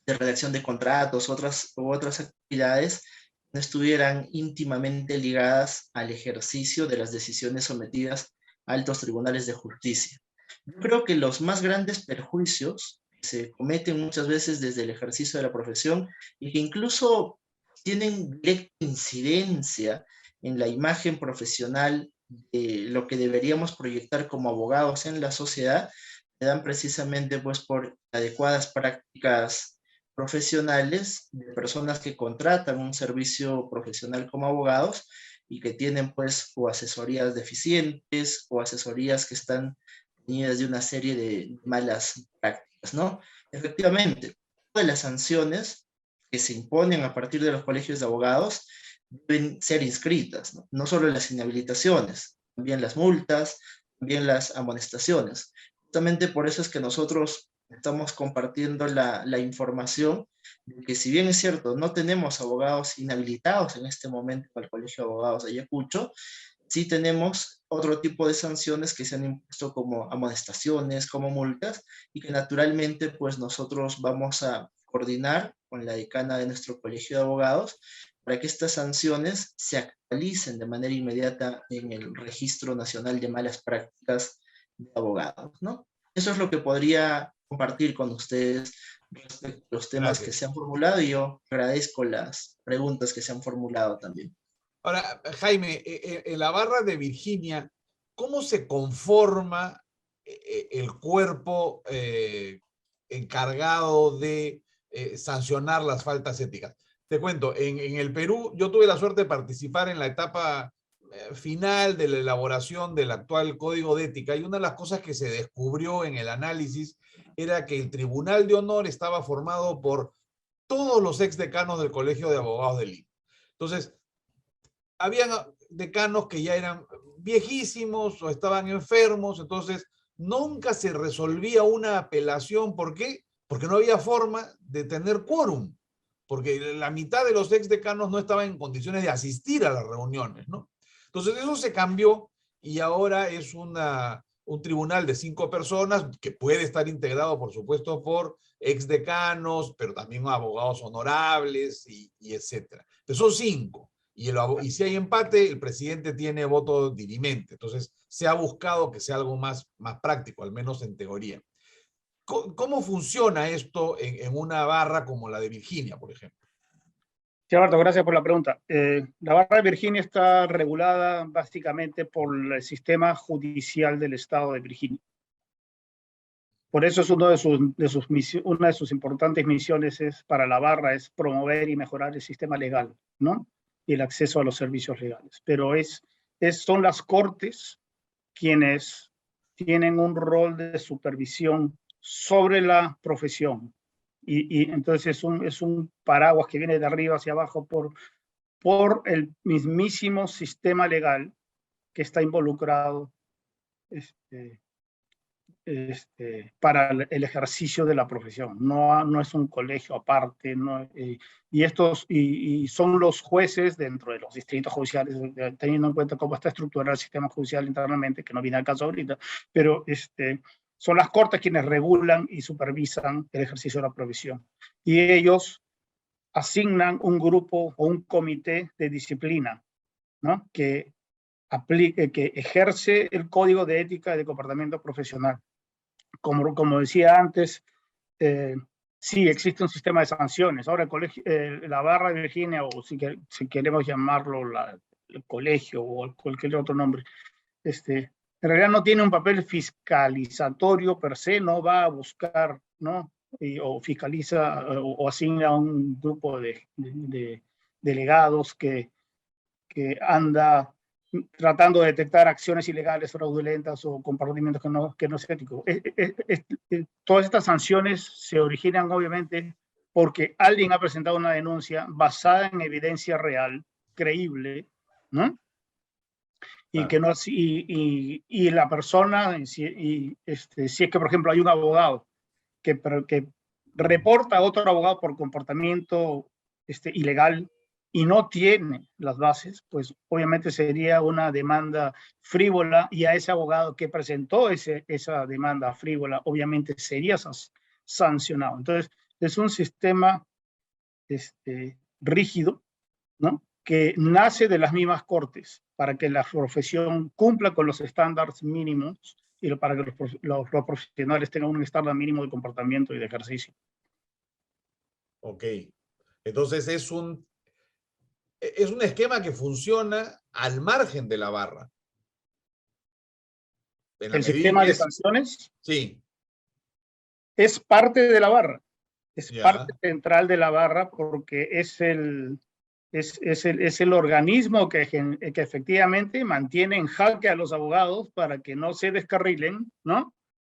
de redacción de contratos, otras actividades que no estuvieran íntimamente ligadas al ejercicio de las decisiones sometidas a altos tribunales de justicia. Yo creo que los más grandes perjuicios que se cometen muchas veces desde el ejercicio de la profesión y que incluso tienen directa incidencia en la imagen profesional de lo que deberíamos proyectar como abogados en la sociedad, se dan precisamente pues por adecuadas prácticas profesionales de personas que contratan un servicio profesional como abogados y que tienen pues o asesorías deficientes o asesorías que están teñidas de una serie de malas prácticas, ¿no? Efectivamente, todas las sanciones que se imponen a partir de los colegios de abogados deben ser inscritas, ¿no? No solo las inhabilitaciones, también las multas, también las amonestaciones. Justamente por eso es que nosotros estamos compartiendo la información de que, si bien es cierto, no tenemos abogados inhabilitados en este momento al Colegio de Abogados de Ayacucho, sí tenemos otro tipo de sanciones que se han impuesto como amonestaciones, como multas, y que naturalmente pues nosotros vamos a coordinar con la decana de nuestro Colegio de Abogados para que estas sanciones se actualicen de manera inmediata en el Registro Nacional de Malas Prácticas de Abogados, ¿no? Eso es lo que podría compartir con ustedes respecto a los temas que se han formulado, y yo agradezco las preguntas que se han formulado también. Ahora, Jaime, en la barra de Virginia, ¿cómo se conforma el cuerpo encargado de sancionar las faltas éticas? Te cuento, en el Perú yo tuve la suerte de participar en la etapa final de la elaboración del actual Código de Ética, y una de las cosas que se descubrió en el análisis era que el Tribunal de Honor estaba formado por todos los exdecanos del Colegio de Abogados de Lima. Entonces, habían decanos que ya eran viejísimos o estaban enfermos, entonces nunca se resolvía una apelación. ¿Por qué? Porque no había forma de tener quórum, porque la mitad de los exdecanos no estaban en condiciones de asistir a las reuniones, ¿no? Entonces eso se cambió y ahora es un tribunal de 5 personas que puede estar integrado, por supuesto, por exdecanos, pero también abogados honorables y etcétera. Entonces son 5. Y si hay empate, el presidente tiene voto dirimente. Entonces, se ha buscado que sea algo más práctico, al menos en teoría. ¿Cómo funciona esto en una barra como la de Virginia, por ejemplo? Sí, Alberto, gracias por la pregunta. La barra de Virginia está regulada básicamente por el sistema judicial del estado de Virginia. Por eso es una de sus importantes misiones para la barra es promover y mejorar el sistema legal, ¿no? Y el acceso a los servicios legales. Pero son las cortes quienes tienen un rol de supervisión sobre la profesión. Y entonces es un paraguas que viene de arriba hacia abajo por el mismísimo sistema legal que está involucrado para el ejercicio de la profesión. No es un colegio aparte, y son los jueces dentro de los distritos judiciales, teniendo en cuenta cómo está estructurado el sistema judicial internamente, que no viene al caso ahorita, pero son las cortes quienes regulan y supervisan el ejercicio de la profesión. Y ellos asignan un grupo o un comité de disciplina, ¿no? que ejerce el código de ética y de comportamiento profesional. Como decía antes, sí existe un sistema de sanciones. Ahora la barra de Virginia, o si queremos llamarlo el colegio o cualquier otro nombre, en realidad no tiene un papel fiscalizatorio per se, no va a buscar, ¿no? O fiscaliza o asigna a un grupo de delegados que anda tratando de detectar acciones ilegales, fraudulentas o comportamientos que no es ético. Todas estas sanciones se originan obviamente porque alguien ha presentado una denuncia basada en evidencia real, creíble, ¿no? Y Claro. que no, y la persona, si es que por ejemplo hay un abogado que reporta a otro abogado por comportamiento ilegal y no tiene las bases, pues obviamente sería una demanda frívola, y a ese abogado que presentó esa demanda frívola obviamente sería sancionado. Entonces es un sistema rígido, ¿no? Que nace de las mismas cortes para que la profesión cumpla con los estándares mínimos y para que los profesionales tengan un estándar mínimo de comportamiento y de ejercicio. Ok. Entonces es un esquema que funciona al margen de la barra. En la El medida en sistema que de sanciones sí, es parte de la barra, es ya, parte central de la barra porque es el organismo que efectivamente mantiene en jaque a los abogados para que no se descarrilen, ¿no?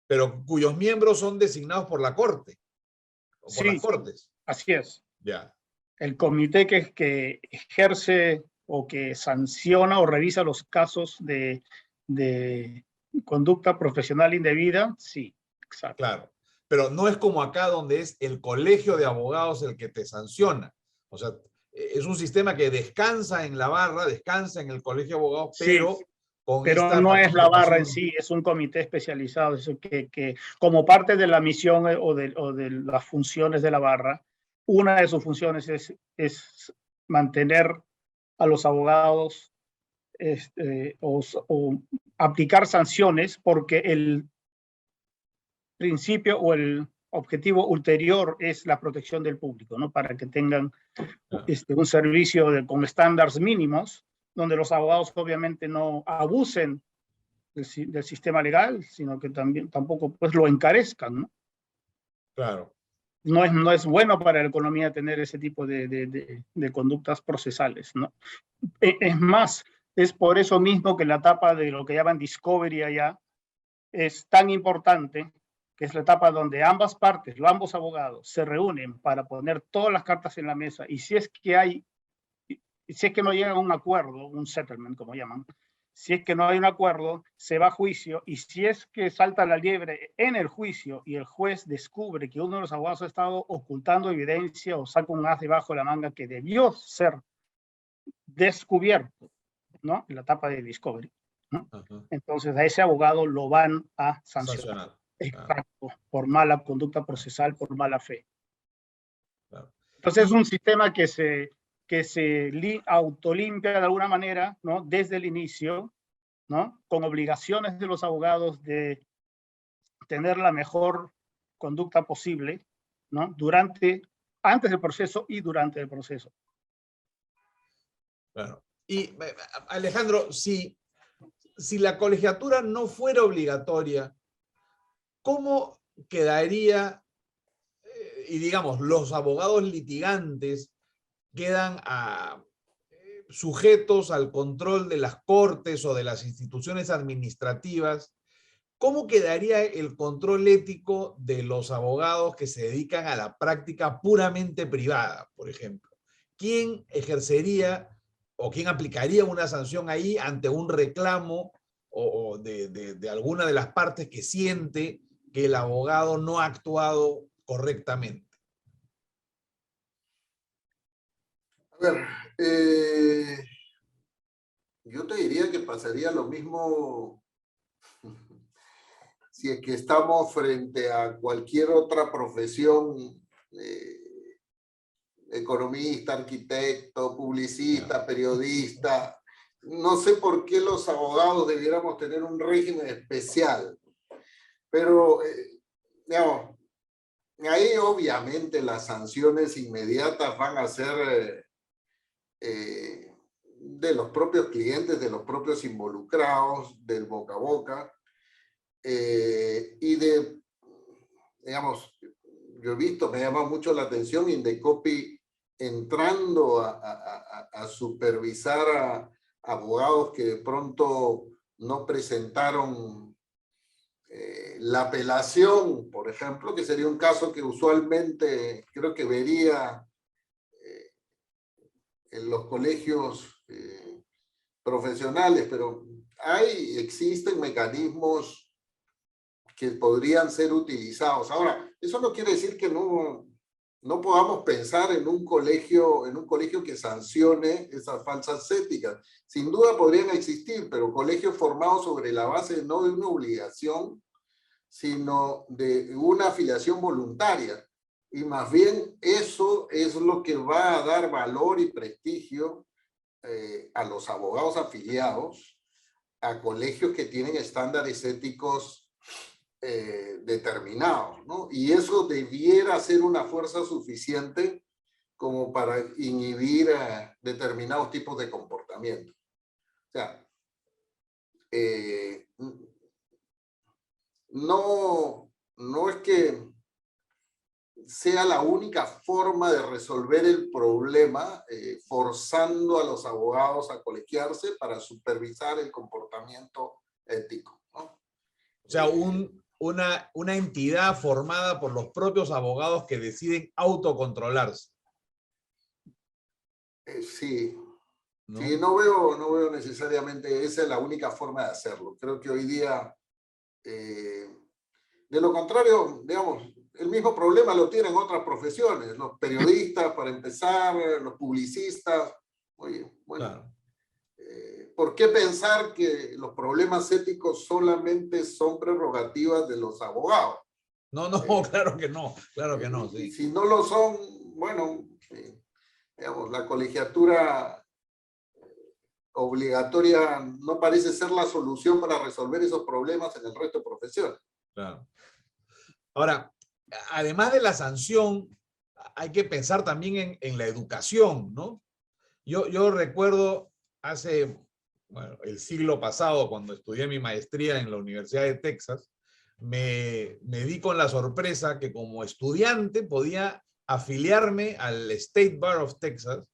pero cuyos miembros son designados por la corte o por las Sí, cortes. así es. Ya. El comité que ejerce o que sanciona o revisa los casos de conducta profesional indebida, sí, exacto. Claro, pero no es como acá donde es el colegio de abogados el que te sanciona. O sea, es un sistema que descansa en la barra, descansa en el colegio de abogados, Sí, pero con pero esta no es la barra en participación. sí, es un comité especializado, eso que como parte de la misión o de las funciones de la barra, una de sus funciones es mantener a los abogados o aplicar sanciones, porque el principio o el objetivo ulterior es la protección del público, ¿no? Para que tengan un servicio con estándares mínimos, donde los abogados obviamente no abusen del sistema legal, sino que tampoco pues lo encarezcan, ¿no? Claro. No es bueno para la economía tener ese tipo de conductas procesales, ¿no? Es más, es por eso mismo que la etapa de lo que llaman discovery allá es tan importante, que es la etapa donde ambas partes, ambos abogados, se reúnen para poner todas las cartas en la mesa, y si es que no llega a un acuerdo, un settlement, como llaman, si es que no hay un acuerdo, se va a juicio, y si es que salta la liebre en el juicio y el juez descubre que uno de los abogados ha estado ocultando evidencia o saca un as debajo de la manga que debió ser descubierto, ¿no? En la etapa de discovery, ¿no? Entonces a ese abogado lo van a sancionar. Exacto, por mala conducta procesal, por mala fe. Claro. Entonces es un sistema que se autolimpia de alguna manera, ¿no? Desde el inicio, ¿no? Con obligaciones de los abogados de tener la mejor conducta posible, ¿no? Antes del proceso y durante el proceso. Claro. Y Alejandro, si la colegiatura no fuera obligatoria, ¿cómo quedaría, y digamos, los abogados litigantes quedan sujetos al control de las cortes o de las instituciones administrativas? ¿Cómo quedaría el control ético de los abogados que se dedican a la práctica puramente privada, por ejemplo? ¿Quién ejercería o quién aplicaría una sanción ahí ante un reclamo o de alguna de las partes que siente que el abogado no ha actuado correctamente? A ver, yo te diría que pasaría lo mismo si es que estamos frente a cualquier otra profesión, economista, arquitecto, publicista, periodista. No sé por qué los abogados debiéramos tener un régimen especial, pero, digamos, ahí obviamente las sanciones inmediatas van a ser de los propios clientes, de los propios involucrados, del boca a boca, y de, digamos, yo he visto, me llama mucho la atención Indecopi entrando a supervisar a abogados que de pronto no presentaron la apelación, por ejemplo, que sería un caso que usualmente creo que vería en los colegios profesionales, pero existen mecanismos que podrían ser utilizados. Ahora, eso no quiere decir que no podamos pensar en un colegio que sancione esas falsas éticas. Sin duda podrían existir, pero colegios formados sobre la base no de una obligación, sino de una afiliación voluntaria. Y más bien eso es lo que va a dar valor y prestigio a los abogados afiliados a colegios que tienen estándares éticos determinados, ¿no? Y eso debiera ser una fuerza suficiente como para inhibir determinados tipos de comportamiento. O sea, no es que sea la única forma de resolver el problema, forzando a los abogados a colegiarse para supervisar el comportamiento ético, ¿no? O sea, una entidad formada por los propios abogados que deciden autocontrolarse. Sí. ¿No? Sí, no veo necesariamente esa es la única forma de hacerlo. Creo que hoy día, de lo contrario, digamos, el mismo problema lo tienen otras profesiones, los periodistas, para empezar, los publicistas. Oye, bueno, Claro. ¿Por qué pensar que los problemas éticos solamente son prerrogativas de los abogados? No, claro que no, sí. Y si no lo son, bueno, digamos, la colegiatura obligatoria no parece ser la solución para resolver esos problemas en el resto de profesiones. Claro. Ahora, además de la sanción, hay que pensar también en la educación, ¿no? Yo recuerdo el siglo pasado, cuando estudié mi maestría en la Universidad de Texas, me di con la sorpresa que como estudiante podía afiliarme al State Bar of Texas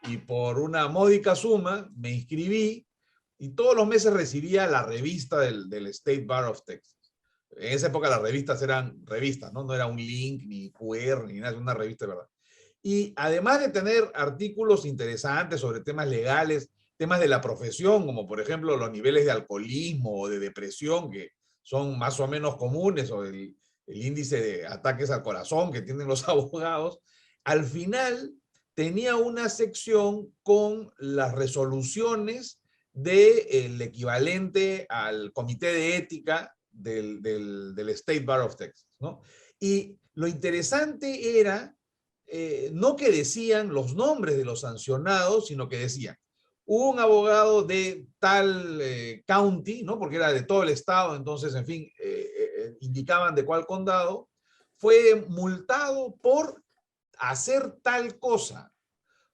y por una módica suma me inscribí y todos los meses recibía la revista del State Bar of Texas. En esa época las revistas eran revistas, ¿no? No era un link, ni QR, ni nada, una revista de verdad. Y además de tener artículos interesantes sobre temas legales, temas de la profesión, como por ejemplo los niveles de alcoholismo o de depresión, que son más o menos comunes, o el índice de ataques al corazón que tienen los abogados, al final tenía una sección con las resoluciones del equivalente al comité de ética del State Bar of Texas, ¿no? Y lo interesante era no que decían los nombres de los sancionados, sino que decían un abogado de tal county, ¿no? Porque era de todo el estado, entonces, en fin, indicaban de cuál condado, fue multado por hacer tal cosa.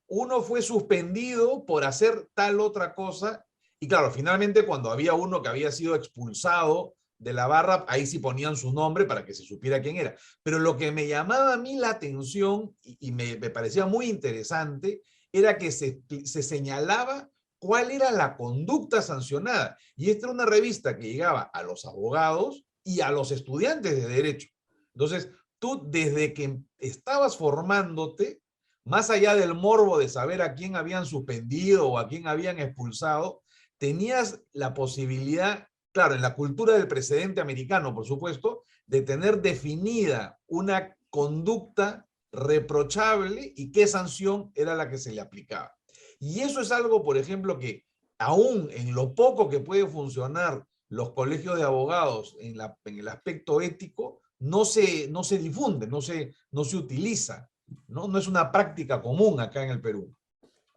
Uno fue suspendido por hacer tal otra cosa. Y claro, finalmente cuando había uno que había sido expulsado de la barra, ahí sí ponían su nombre para que se supiera quién era. Pero lo que me llamaba a mí la atención y me parecía muy interesante era que se señalaba cuál era la conducta sancionada. Y esta era una revista que llegaba a los abogados y a los estudiantes de derecho. Entonces, tú desde que estabas formándote, más allá del morbo de saber a quién habían suspendido o a quién habían expulsado, tenías la posibilidad, claro, en la cultura del precedente americano, por supuesto, de tener definida una conducta reprochable y qué sanción era la que se le aplicaba. Y eso es algo, por ejemplo, que aún en lo poco que puede funcionar los colegios de abogados en el aspecto ético, no se difunde, no se utiliza, ¿no? No es una práctica común acá en el Perú.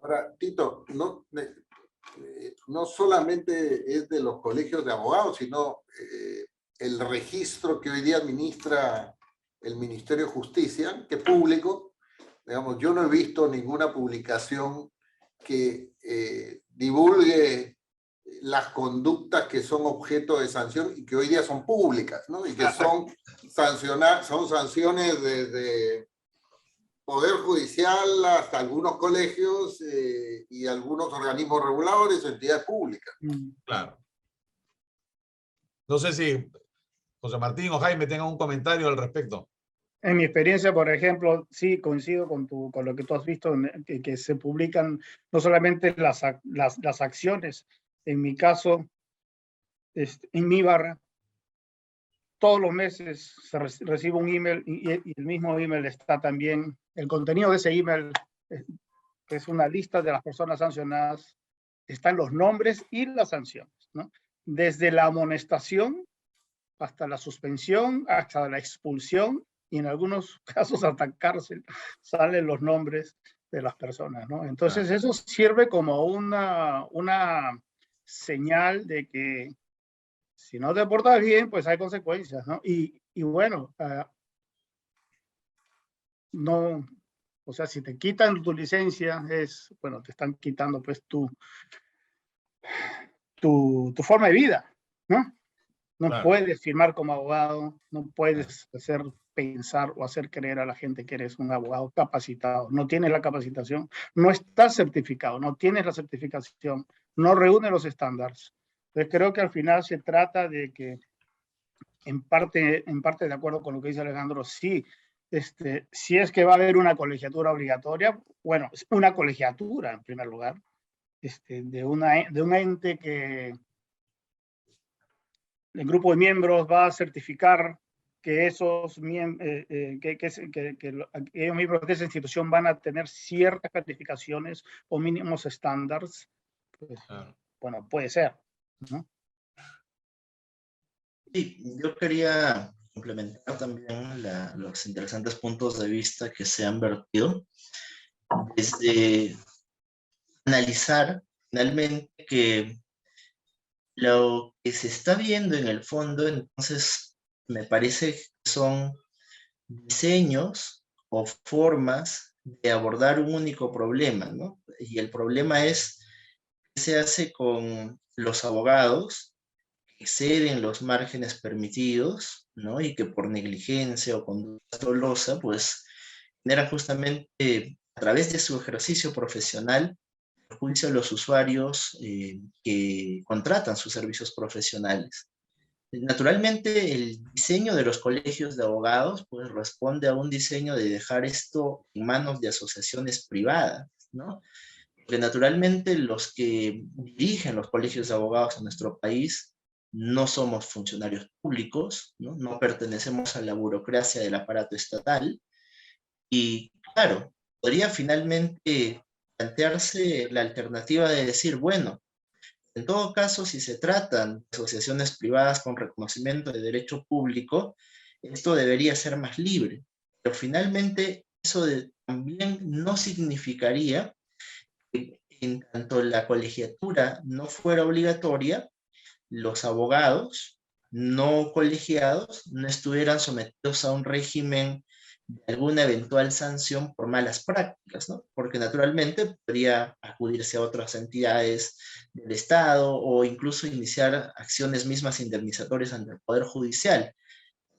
Ahora, Tito, no solamente es de los colegios de abogados, sino el registro que hoy día administra el Ministerio de Justicia, que es público. Digamos, yo no he visto ninguna publicación que divulgue las conductas que son objeto de sanción y que hoy día son públicas, ¿no? Y que son sanciones desde Poder Judicial hasta algunos colegios y algunos organismos reguladores o entidades públicas. Claro. No sé si José Martín o Jaime tengan un comentario al respecto. En mi experiencia, por ejemplo, sí coincido con lo que tú has visto, que se publican no solamente las acciones. En mi caso, en mi barra, todos los meses se recibe un email y el mismo email está también, el contenido de ese email es una lista de las personas sancionadas, están los nombres y las sanciones, ¿no? Desde la amonestación hasta la suspensión, hasta la expulsión, y en algunos casos hasta cárcel, salen los nombres de las personas, ¿no? Entonces eso sirve como una señal de que si no te portas bien, pues hay consecuencias, ¿no? Y bueno, no, o sea, si te quitan tu licencia, bueno, te están quitando pues tu forma de vida, ¿no? No Claro. puedes firmar como abogado, no puedes hacer pensar o hacer creer a la gente que eres un abogado capacitado. No tienes la capacitación, no estás certificado, no tienes la certificación, no reúne los estándares. Entonces creo que al final se trata de que, en parte de acuerdo con lo que dice Alejandro, sí, si es que va a haber una colegiatura obligatoria, bueno, una colegiatura en primer lugar, de un ente que el grupo de miembros va a certificar que esos aquellos miembros de esa institución van a tener ciertas calificaciones o mínimos estándares, pues, bueno, puede ser, ¿no? Sí, yo quería complementar también los interesantes puntos de vista que se han vertido, desde analizar finalmente que lo que se está viendo en el fondo, entonces, me parece que son diseños o formas de abordar un único problema, ¿no? Y el problema es qué se hace con los abogados que exceden los márgenes permitidos, ¿no? Y que por negligencia o conducta dolosa, pues, generan justamente a través de su ejercicio profesional perjuicio a los usuarios que contratan sus servicios profesionales. Naturalmente, el diseño de los colegios de abogados pues, responde a un diseño de dejar esto en manos de asociaciones privadas, ¿no? Porque naturalmente los que dirigen los colegios de abogados en nuestro país no somos funcionarios públicos, ¿no? No pertenecemos a la burocracia del aparato estatal y, claro, podría finalmente plantearse la alternativa de decir, bueno, en todo caso, si se tratan de asociaciones privadas con reconocimiento de derecho público, esto debería ser más libre. Pero finalmente eso también no significaría que en tanto la colegiatura no fuera obligatoria, los abogados no colegiados no estuvieran sometidos a un régimen de alguna eventual sanción por malas prácticas, ¿no? Porque naturalmente podría acudirse a otras entidades del Estado o incluso iniciar acciones mismas indemnizatorias ante el Poder Judicial.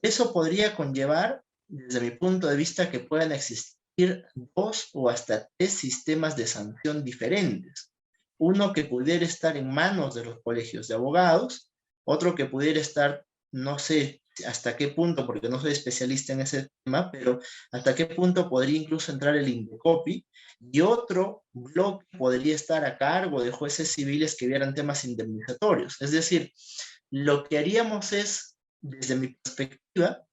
Eso podría conllevar, desde mi punto de vista, que puedan existir 2 o hasta 3 sistemas de sanción diferentes. Uno que pudiera estar en manos de los colegios de abogados, otro que pudiera estar, no sé hasta qué punto, porque no soy especialista en ese tema, pero hasta qué punto podría incluso entrar el Indecopi, y otro bloque podría estar a cargo de jueces civiles que vieran temas indemnizatorios. Es decir, lo que haríamos es, desde mi perspectiva,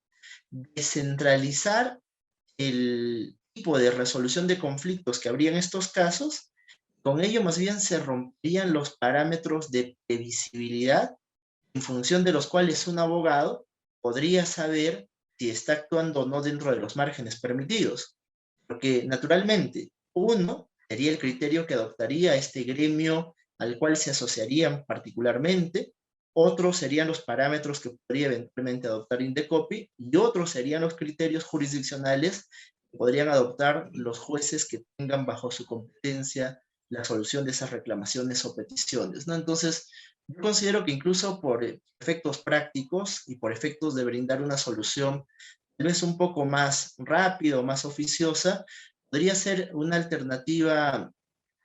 descentralizar el tipo de resolución de conflictos que habría en estos casos. Con ello más bien se romperían los parámetros de previsibilidad en función de los cuales un abogado podría saber si está actuando o no dentro de los márgenes permitidos. Porque naturalmente, uno sería el criterio que adoptaría este gremio al cual se asociarían particularmente, otros serían los parámetros que podría eventualmente adoptar Indecopi, y otros serían los criterios jurisdiccionales que podrían adoptar los jueces que tengan bajo su competencia la solución de esas reclamaciones o peticiones, ¿no? Entonces, yo considero que incluso por efectos prácticos y por efectos de brindar una solución tal vez un poco más rápido, más oficiosa, podría ser una alternativa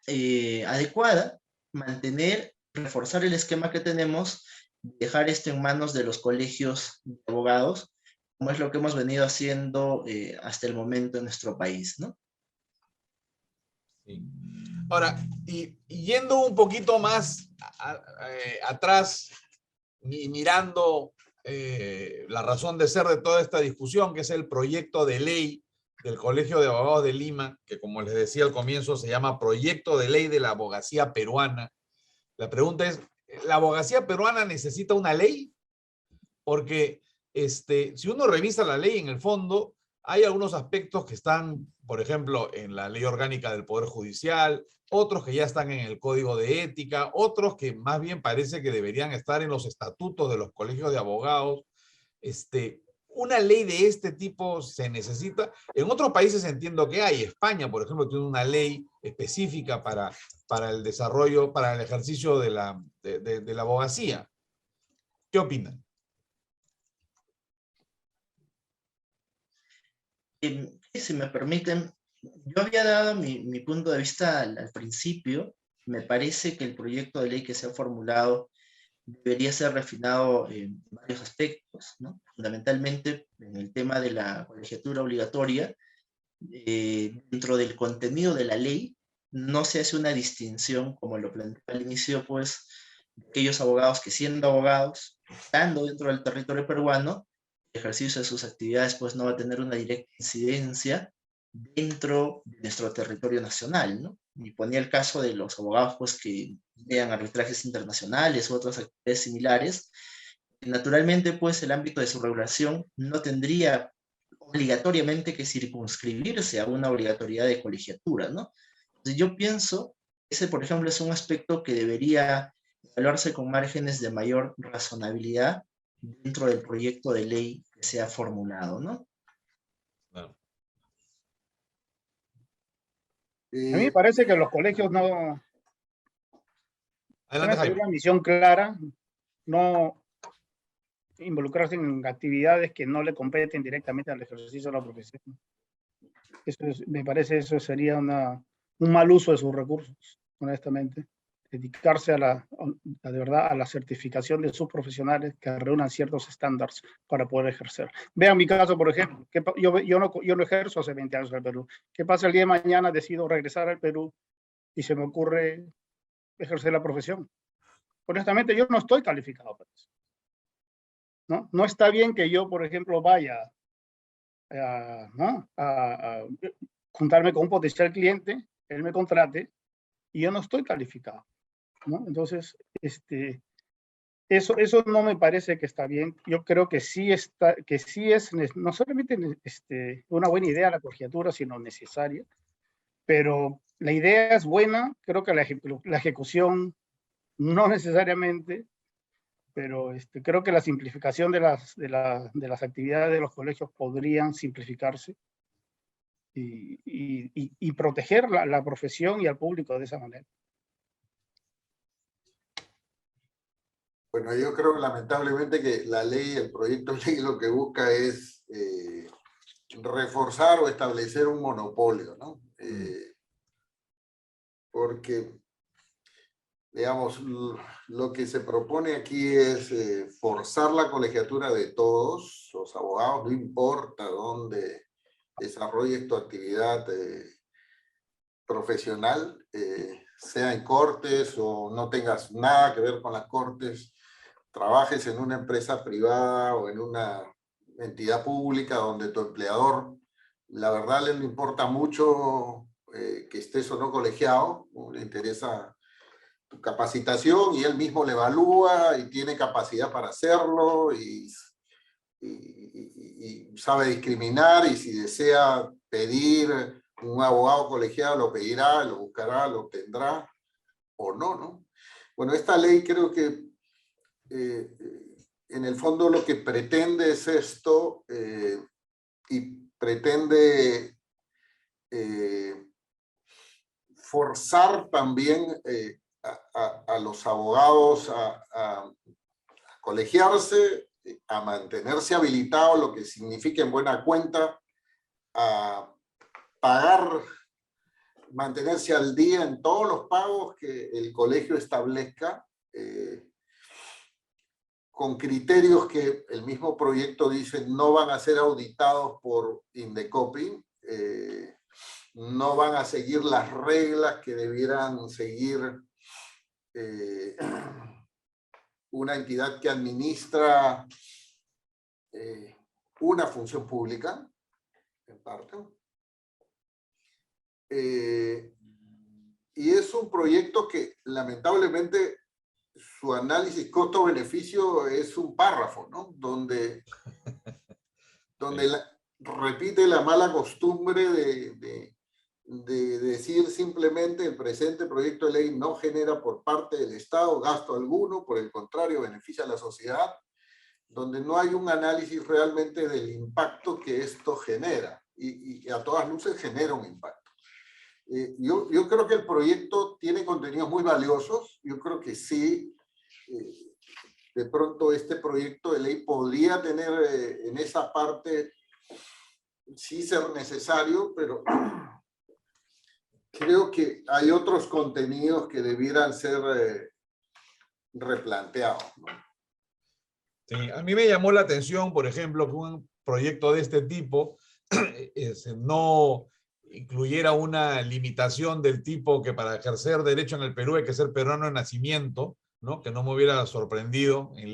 adecuada, mantener, reforzar el esquema que tenemos, dejar esto en manos de los colegios de abogados, como es lo que hemos venido haciendo hasta el momento en nuestro país, ¿no? Sí. Ahora, y yendo un poquito más atrás, mirando la razón de ser de toda esta discusión, que es el proyecto de ley del Colegio de Abogados de Lima, que como les decía al comienzo se llama Proyecto de Ley de la Abogacía Peruana. La pregunta es, ¿la abogacía peruana necesita una ley? Porque si uno revisa la ley en el fondo, hay algunos aspectos que están, por ejemplo, en la ley orgánica del Poder Judicial, otros que ya están en el Código de Ética, otros que más bien parece que deberían estar en los estatutos de los colegios de abogados. Una ley de este tipo se necesita. En otros países entiendo que hay. España, por ejemplo, tiene una ley específica para el desarrollo, para el ejercicio de la abogacía. ¿Qué opinan? Si me permiten, yo había dado mi punto de vista al principio. Me parece que el proyecto de ley que se ha formulado debería ser refinado en varios aspectos, ¿no? Fundamentalmente en el tema de la colegiatura obligatoria. Dentro del contenido de la ley no se hace una distinción, como lo planteé al inicio, pues, de aquellos abogados que, siendo abogados, estando dentro del territorio peruano, el ejercicio de sus actividades pues no va a tener una directa incidencia dentro de nuestro territorio nacional, ¿no? Y ponía el caso de los abogados pues que vean arbitrajes internacionales u otras actividades similares. Naturalmente pues el ámbito de su regulación no tendría obligatoriamente que circunscribirse a una obligatoriedad de colegiatura, ¿no? Entonces yo pienso que ese, por ejemplo, es un aspecto que debería evaluarse con márgenes de mayor razonabilidad dentro del proyecto de ley que se ha formulado, ¿no? Claro. A mí me parece que los colegios no Adelante, deben tener Jaime. una misión clara, no involucrarse en actividades que no le competen directamente al ejercicio de la profesión. Me parece eso sería un mal uso de sus recursos, honestamente. Dedicarse de verdad a la certificación de sus profesionales que reúnan ciertos estándares para poder ejercer. Vean mi caso, por ejemplo. Yo no ejerzo hace 20 años en el Perú. ¿Qué pasa el día de mañana? Decido regresar al Perú y se me ocurre ejercer la profesión. Honestamente, yo no estoy calificado para eso. No está bien que yo, por ejemplo, vaya a juntarme con un potencial cliente, él me contrate y yo no estoy calificado, ¿no? Entonces, eso no me parece que está bien. Yo creo que sí es no solamente una buena idea la colegiatura, sino necesaria, pero la idea es buena, creo que la ejecución no necesariamente, pero creo que la simplificación de las actividades de los colegios podrían simplificarse y proteger la profesión y al público de esa manera. Bueno, yo creo lamentablemente que la ley, el proyecto de ley lo que busca es reforzar o establecer un monopolio, ¿no? Porque, digamos, lo que se propone aquí es forzar la colegiatura de todos los abogados, no importa dónde desarrolles tu actividad profesional, sea en cortes o no tengas nada que ver con las cortes, trabajes en una empresa privada o en una entidad pública donde tu empleador, la verdad, le importa mucho que estés o no colegiado, le interesa tu capacitación y él mismo le evalúa y tiene capacidad para hacerlo y sabe discriminar, y si desea pedir un abogado colegiado lo pedirá, lo buscará, lo obtendrá o no, ¿no? Bueno, esta ley creo que en el fondo lo que pretende es esto, y pretende forzar también a los abogados a colegiarse, a mantenerse habilitados, lo que significa en buena cuenta, a pagar, mantenerse al día en todos los pagos que el colegio establezca, con criterios que el mismo proyecto dice no van a ser auditados por Indecopi, no van a seguir las reglas que debieran seguir una entidad que administra una función pública, en parte. Y es un proyecto que lamentablemente su análisis costo-beneficio es un párrafo, ¿no? Donde repite la mala costumbre de decir simplemente el presente proyecto de ley no genera por parte del Estado gasto alguno, por el contrario, beneficia a la sociedad, donde no hay un análisis realmente del impacto que esto genera, y a todas luces genera un impacto. Yo creo que el proyecto tiene contenidos muy valiosos. Yo creo que sí, de pronto este proyecto de ley podría tener en esa parte, sí ser necesario, pero creo que hay otros contenidos que debieran ser replanteados, ¿no? Sí, a mí me llamó la atención, por ejemplo, que un proyecto de este tipo no incluyera una limitación del tipo que para ejercer derecho en el Perú hay que ser peruano de nacimiento, ¿no? Que no me hubiera sorprendido en la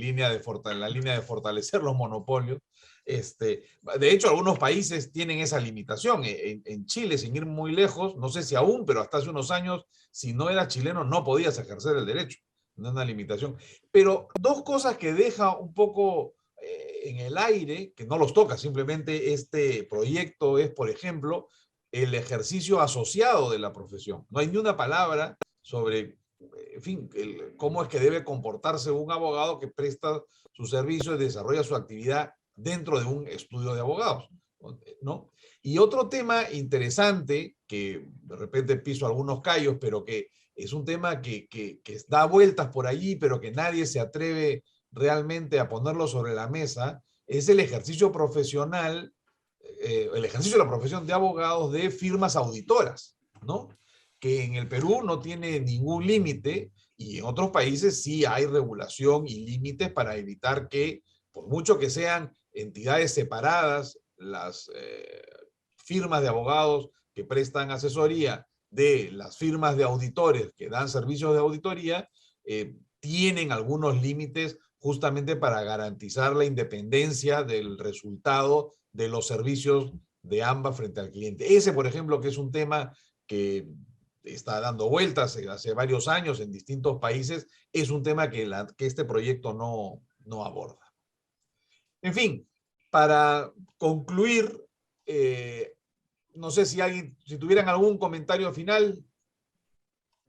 línea de fortalecer los monopolios. De hecho, algunos países tienen esa limitación. En Chile, sin ir muy lejos, no sé si aún, pero hasta hace unos años, si no eras chileno, no podías ejercer el derecho. No es una limitación. Pero dos cosas que deja un poco en el aire, que no los toca simplemente este proyecto, es, por ejemplo, el ejercicio asociado de la profesión. No hay ni una palabra sobre, en fin, cómo es que debe comportarse un abogado que presta su servicio y desarrolla su actividad dentro de un estudio de abogados, ¿no? Y otro tema interesante, que de repente piso algunos callos, pero que es un tema que da vueltas por allí, pero que nadie se atreve realmente a ponerlo sobre la mesa, es el ejercicio profesional, el ejercicio de la profesión de abogados de firmas auditoras, ¿no? Que en el Perú no tiene ningún límite, y en otros países sí hay regulación y límites para evitar que, por mucho que sean entidades separadas, las firmas de abogados que prestan asesoría de las firmas de auditores que dan servicios de auditoría, tienen algunos límites justamente para garantizar la independencia del resultado de los servicios de ambas frente al cliente. Ese, por ejemplo, que es un tema que está dando vueltas hace varios años en distintos países, es un tema que este proyecto no aborda. En fin, para concluir, no sé si tuvieran algún comentario final.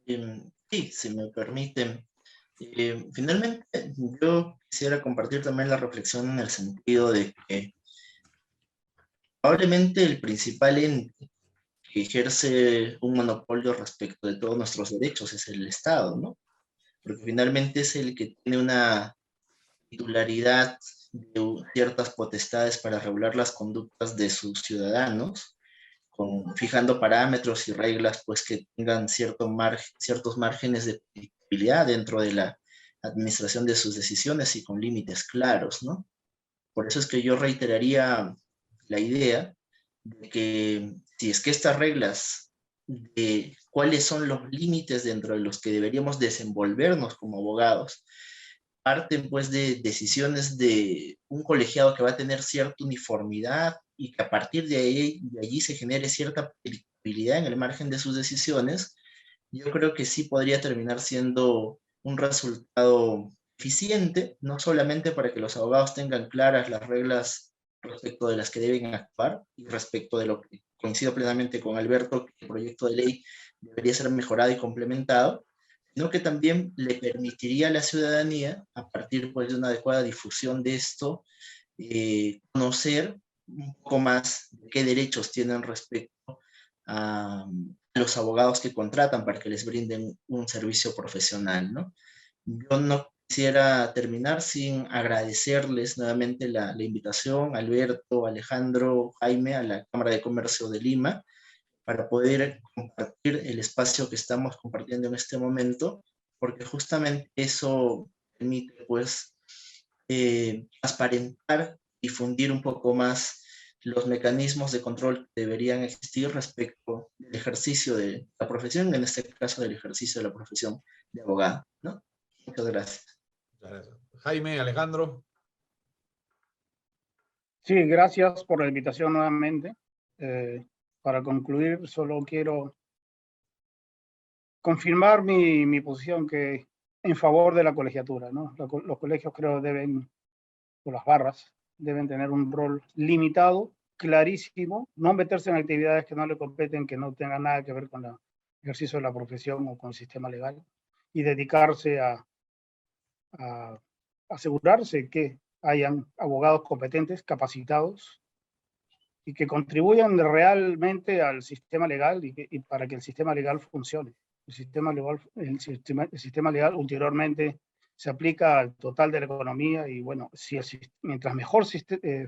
Sí, si me permiten. Finalmente, yo quisiera compartir también la reflexión en el sentido de que probablemente el principal ente que ejerce un monopolio respecto de todos nuestros derechos es el Estado, ¿no? Porque finalmente es el que tiene una titularidad de ciertas potestades para regular las conductas de sus ciudadanos, fijando parámetros y reglas pues, que tengan ciertos márgenes de predictibilidad dentro de la administración de sus decisiones y con límites claros, ¿no? Por eso es que yo reiteraría la idea de que si es que estas reglas de cuáles son los límites dentro de los que deberíamos desenvolvernos como abogados, parten pues de decisiones de un colegiado que va a tener cierta uniformidad y que a partir de allí se genere cierta predictibilidad en el margen de sus decisiones, yo creo que sí podría terminar siendo un resultado eficiente, no solamente para que los abogados tengan claras las reglas respecto de las que deben actuar y respecto de lo que coincido plenamente con Alberto, que el proyecto de ley debería ser mejorado y complementado, sino que también le permitiría a la ciudadanía, a partir pues, de una adecuada difusión de esto, conocer un poco más de qué derechos tienen respecto a los abogados que contratan para que les brinden un servicio profesional, ¿no? Yo no quisiera terminar sin agradecerles nuevamente la invitación, Alberto, Alejandro, Jaime, a la Cámara de Comercio de Lima, para poder compartir el espacio que estamos compartiendo en este momento, porque justamente eso permite, pues, transparentar, difundir un poco más los mecanismos de control que deberían existir respecto al ejercicio de la profesión, en este caso del ejercicio de la profesión de abogado, ¿no? Muchas gracias. Muchas gracias. Jaime, Alejandro. Sí, gracias por la invitación nuevamente. Para concluir, solo quiero confirmar mi posición que en favor de la colegiatura, ¿no? Los colegios creo deben, o las barras, deben tener un rol limitado, clarísimo, no meterse en actividades que no le competen, que no tengan nada que ver con el ejercicio de la profesión o con el sistema legal, y dedicarse a asegurarse que hayan abogados competentes, capacitados, y que contribuyan realmente al sistema legal y para que el sistema legal funcione. El sistema legal ulteriormente se aplica al total de la economía y bueno, mientras mejor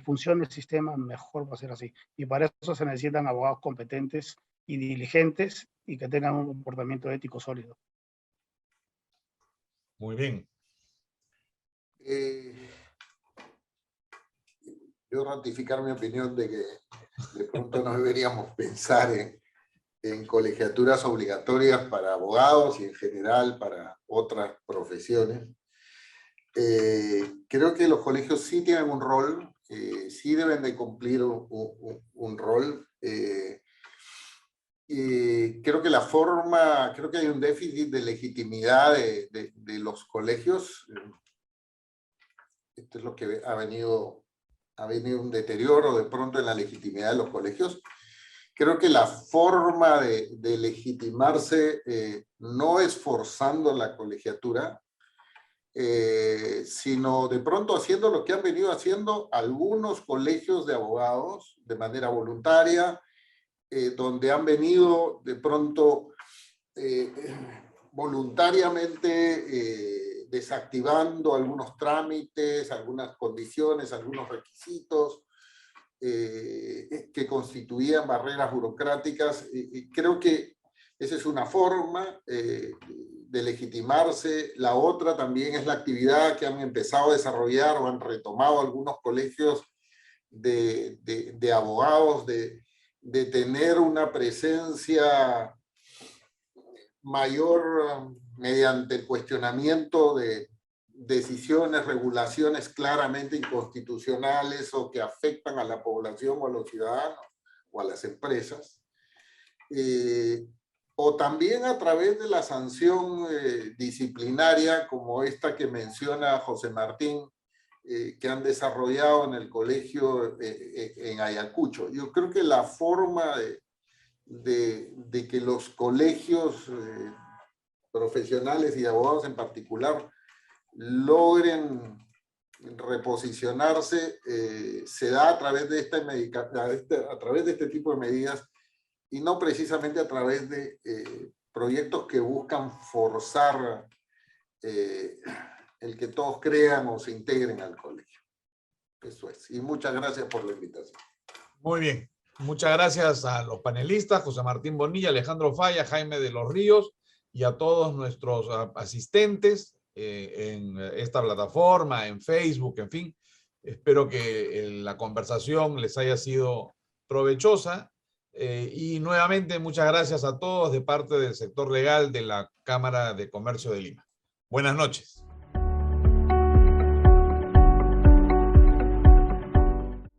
funcione el sistema, mejor va a ser así. Y para eso se necesitan abogados competentes y diligentes y que tengan un comportamiento ético sólido. Muy bien. Yo ratificar mi opinión de que de pronto no deberíamos pensar en colegiaturas obligatorias para abogados y en general para otras profesiones. Creo que los colegios sí tienen un rol, sí deben de cumplir un rol. Y creo que creo que hay un déficit de legitimidad de los colegios. Esto es lo que ha venido un deterioro de pronto en la legitimidad de los colegios. Creo que la forma de legitimarse no es forzando la colegiatura, sino de pronto haciendo lo que han venido haciendo algunos colegios de abogados de manera voluntaria, donde han venido de pronto voluntariamente desactivando algunos trámites, algunas condiciones, algunos requisitos que constituían barreras burocráticas. Creo que esa es una forma de legitimarse. La otra también es la actividad que han empezado a desarrollar o han retomado algunos colegios de abogados, de tener una presencia mayor mediante el cuestionamiento de decisiones, regulaciones claramente inconstitucionales o que afectan a la población o a los ciudadanos o a las empresas. O también a través de la sanción disciplinaria como esta que menciona José Martín, que han desarrollado en el colegio en Ayacucho. Yo creo que la forma de que los colegios profesionales y abogados en particular logren reposicionarse se da a través de este tipo de medidas y no precisamente a través de proyectos que buscan forzar el que todos crean o se integren al colegio. Eso es. Y muchas gracias por la invitación. Muy bien. Muchas gracias a los panelistas, José Martín Bonilla, Alejandro Falla, Jaime de los Ríos, y a todos nuestros asistentes en esta plataforma, en Facebook, en fin. Espero que la conversación les haya sido provechosa. Y nuevamente, muchas gracias a todos de parte del sector legal de la Cámara de Comercio de Lima. Buenas noches.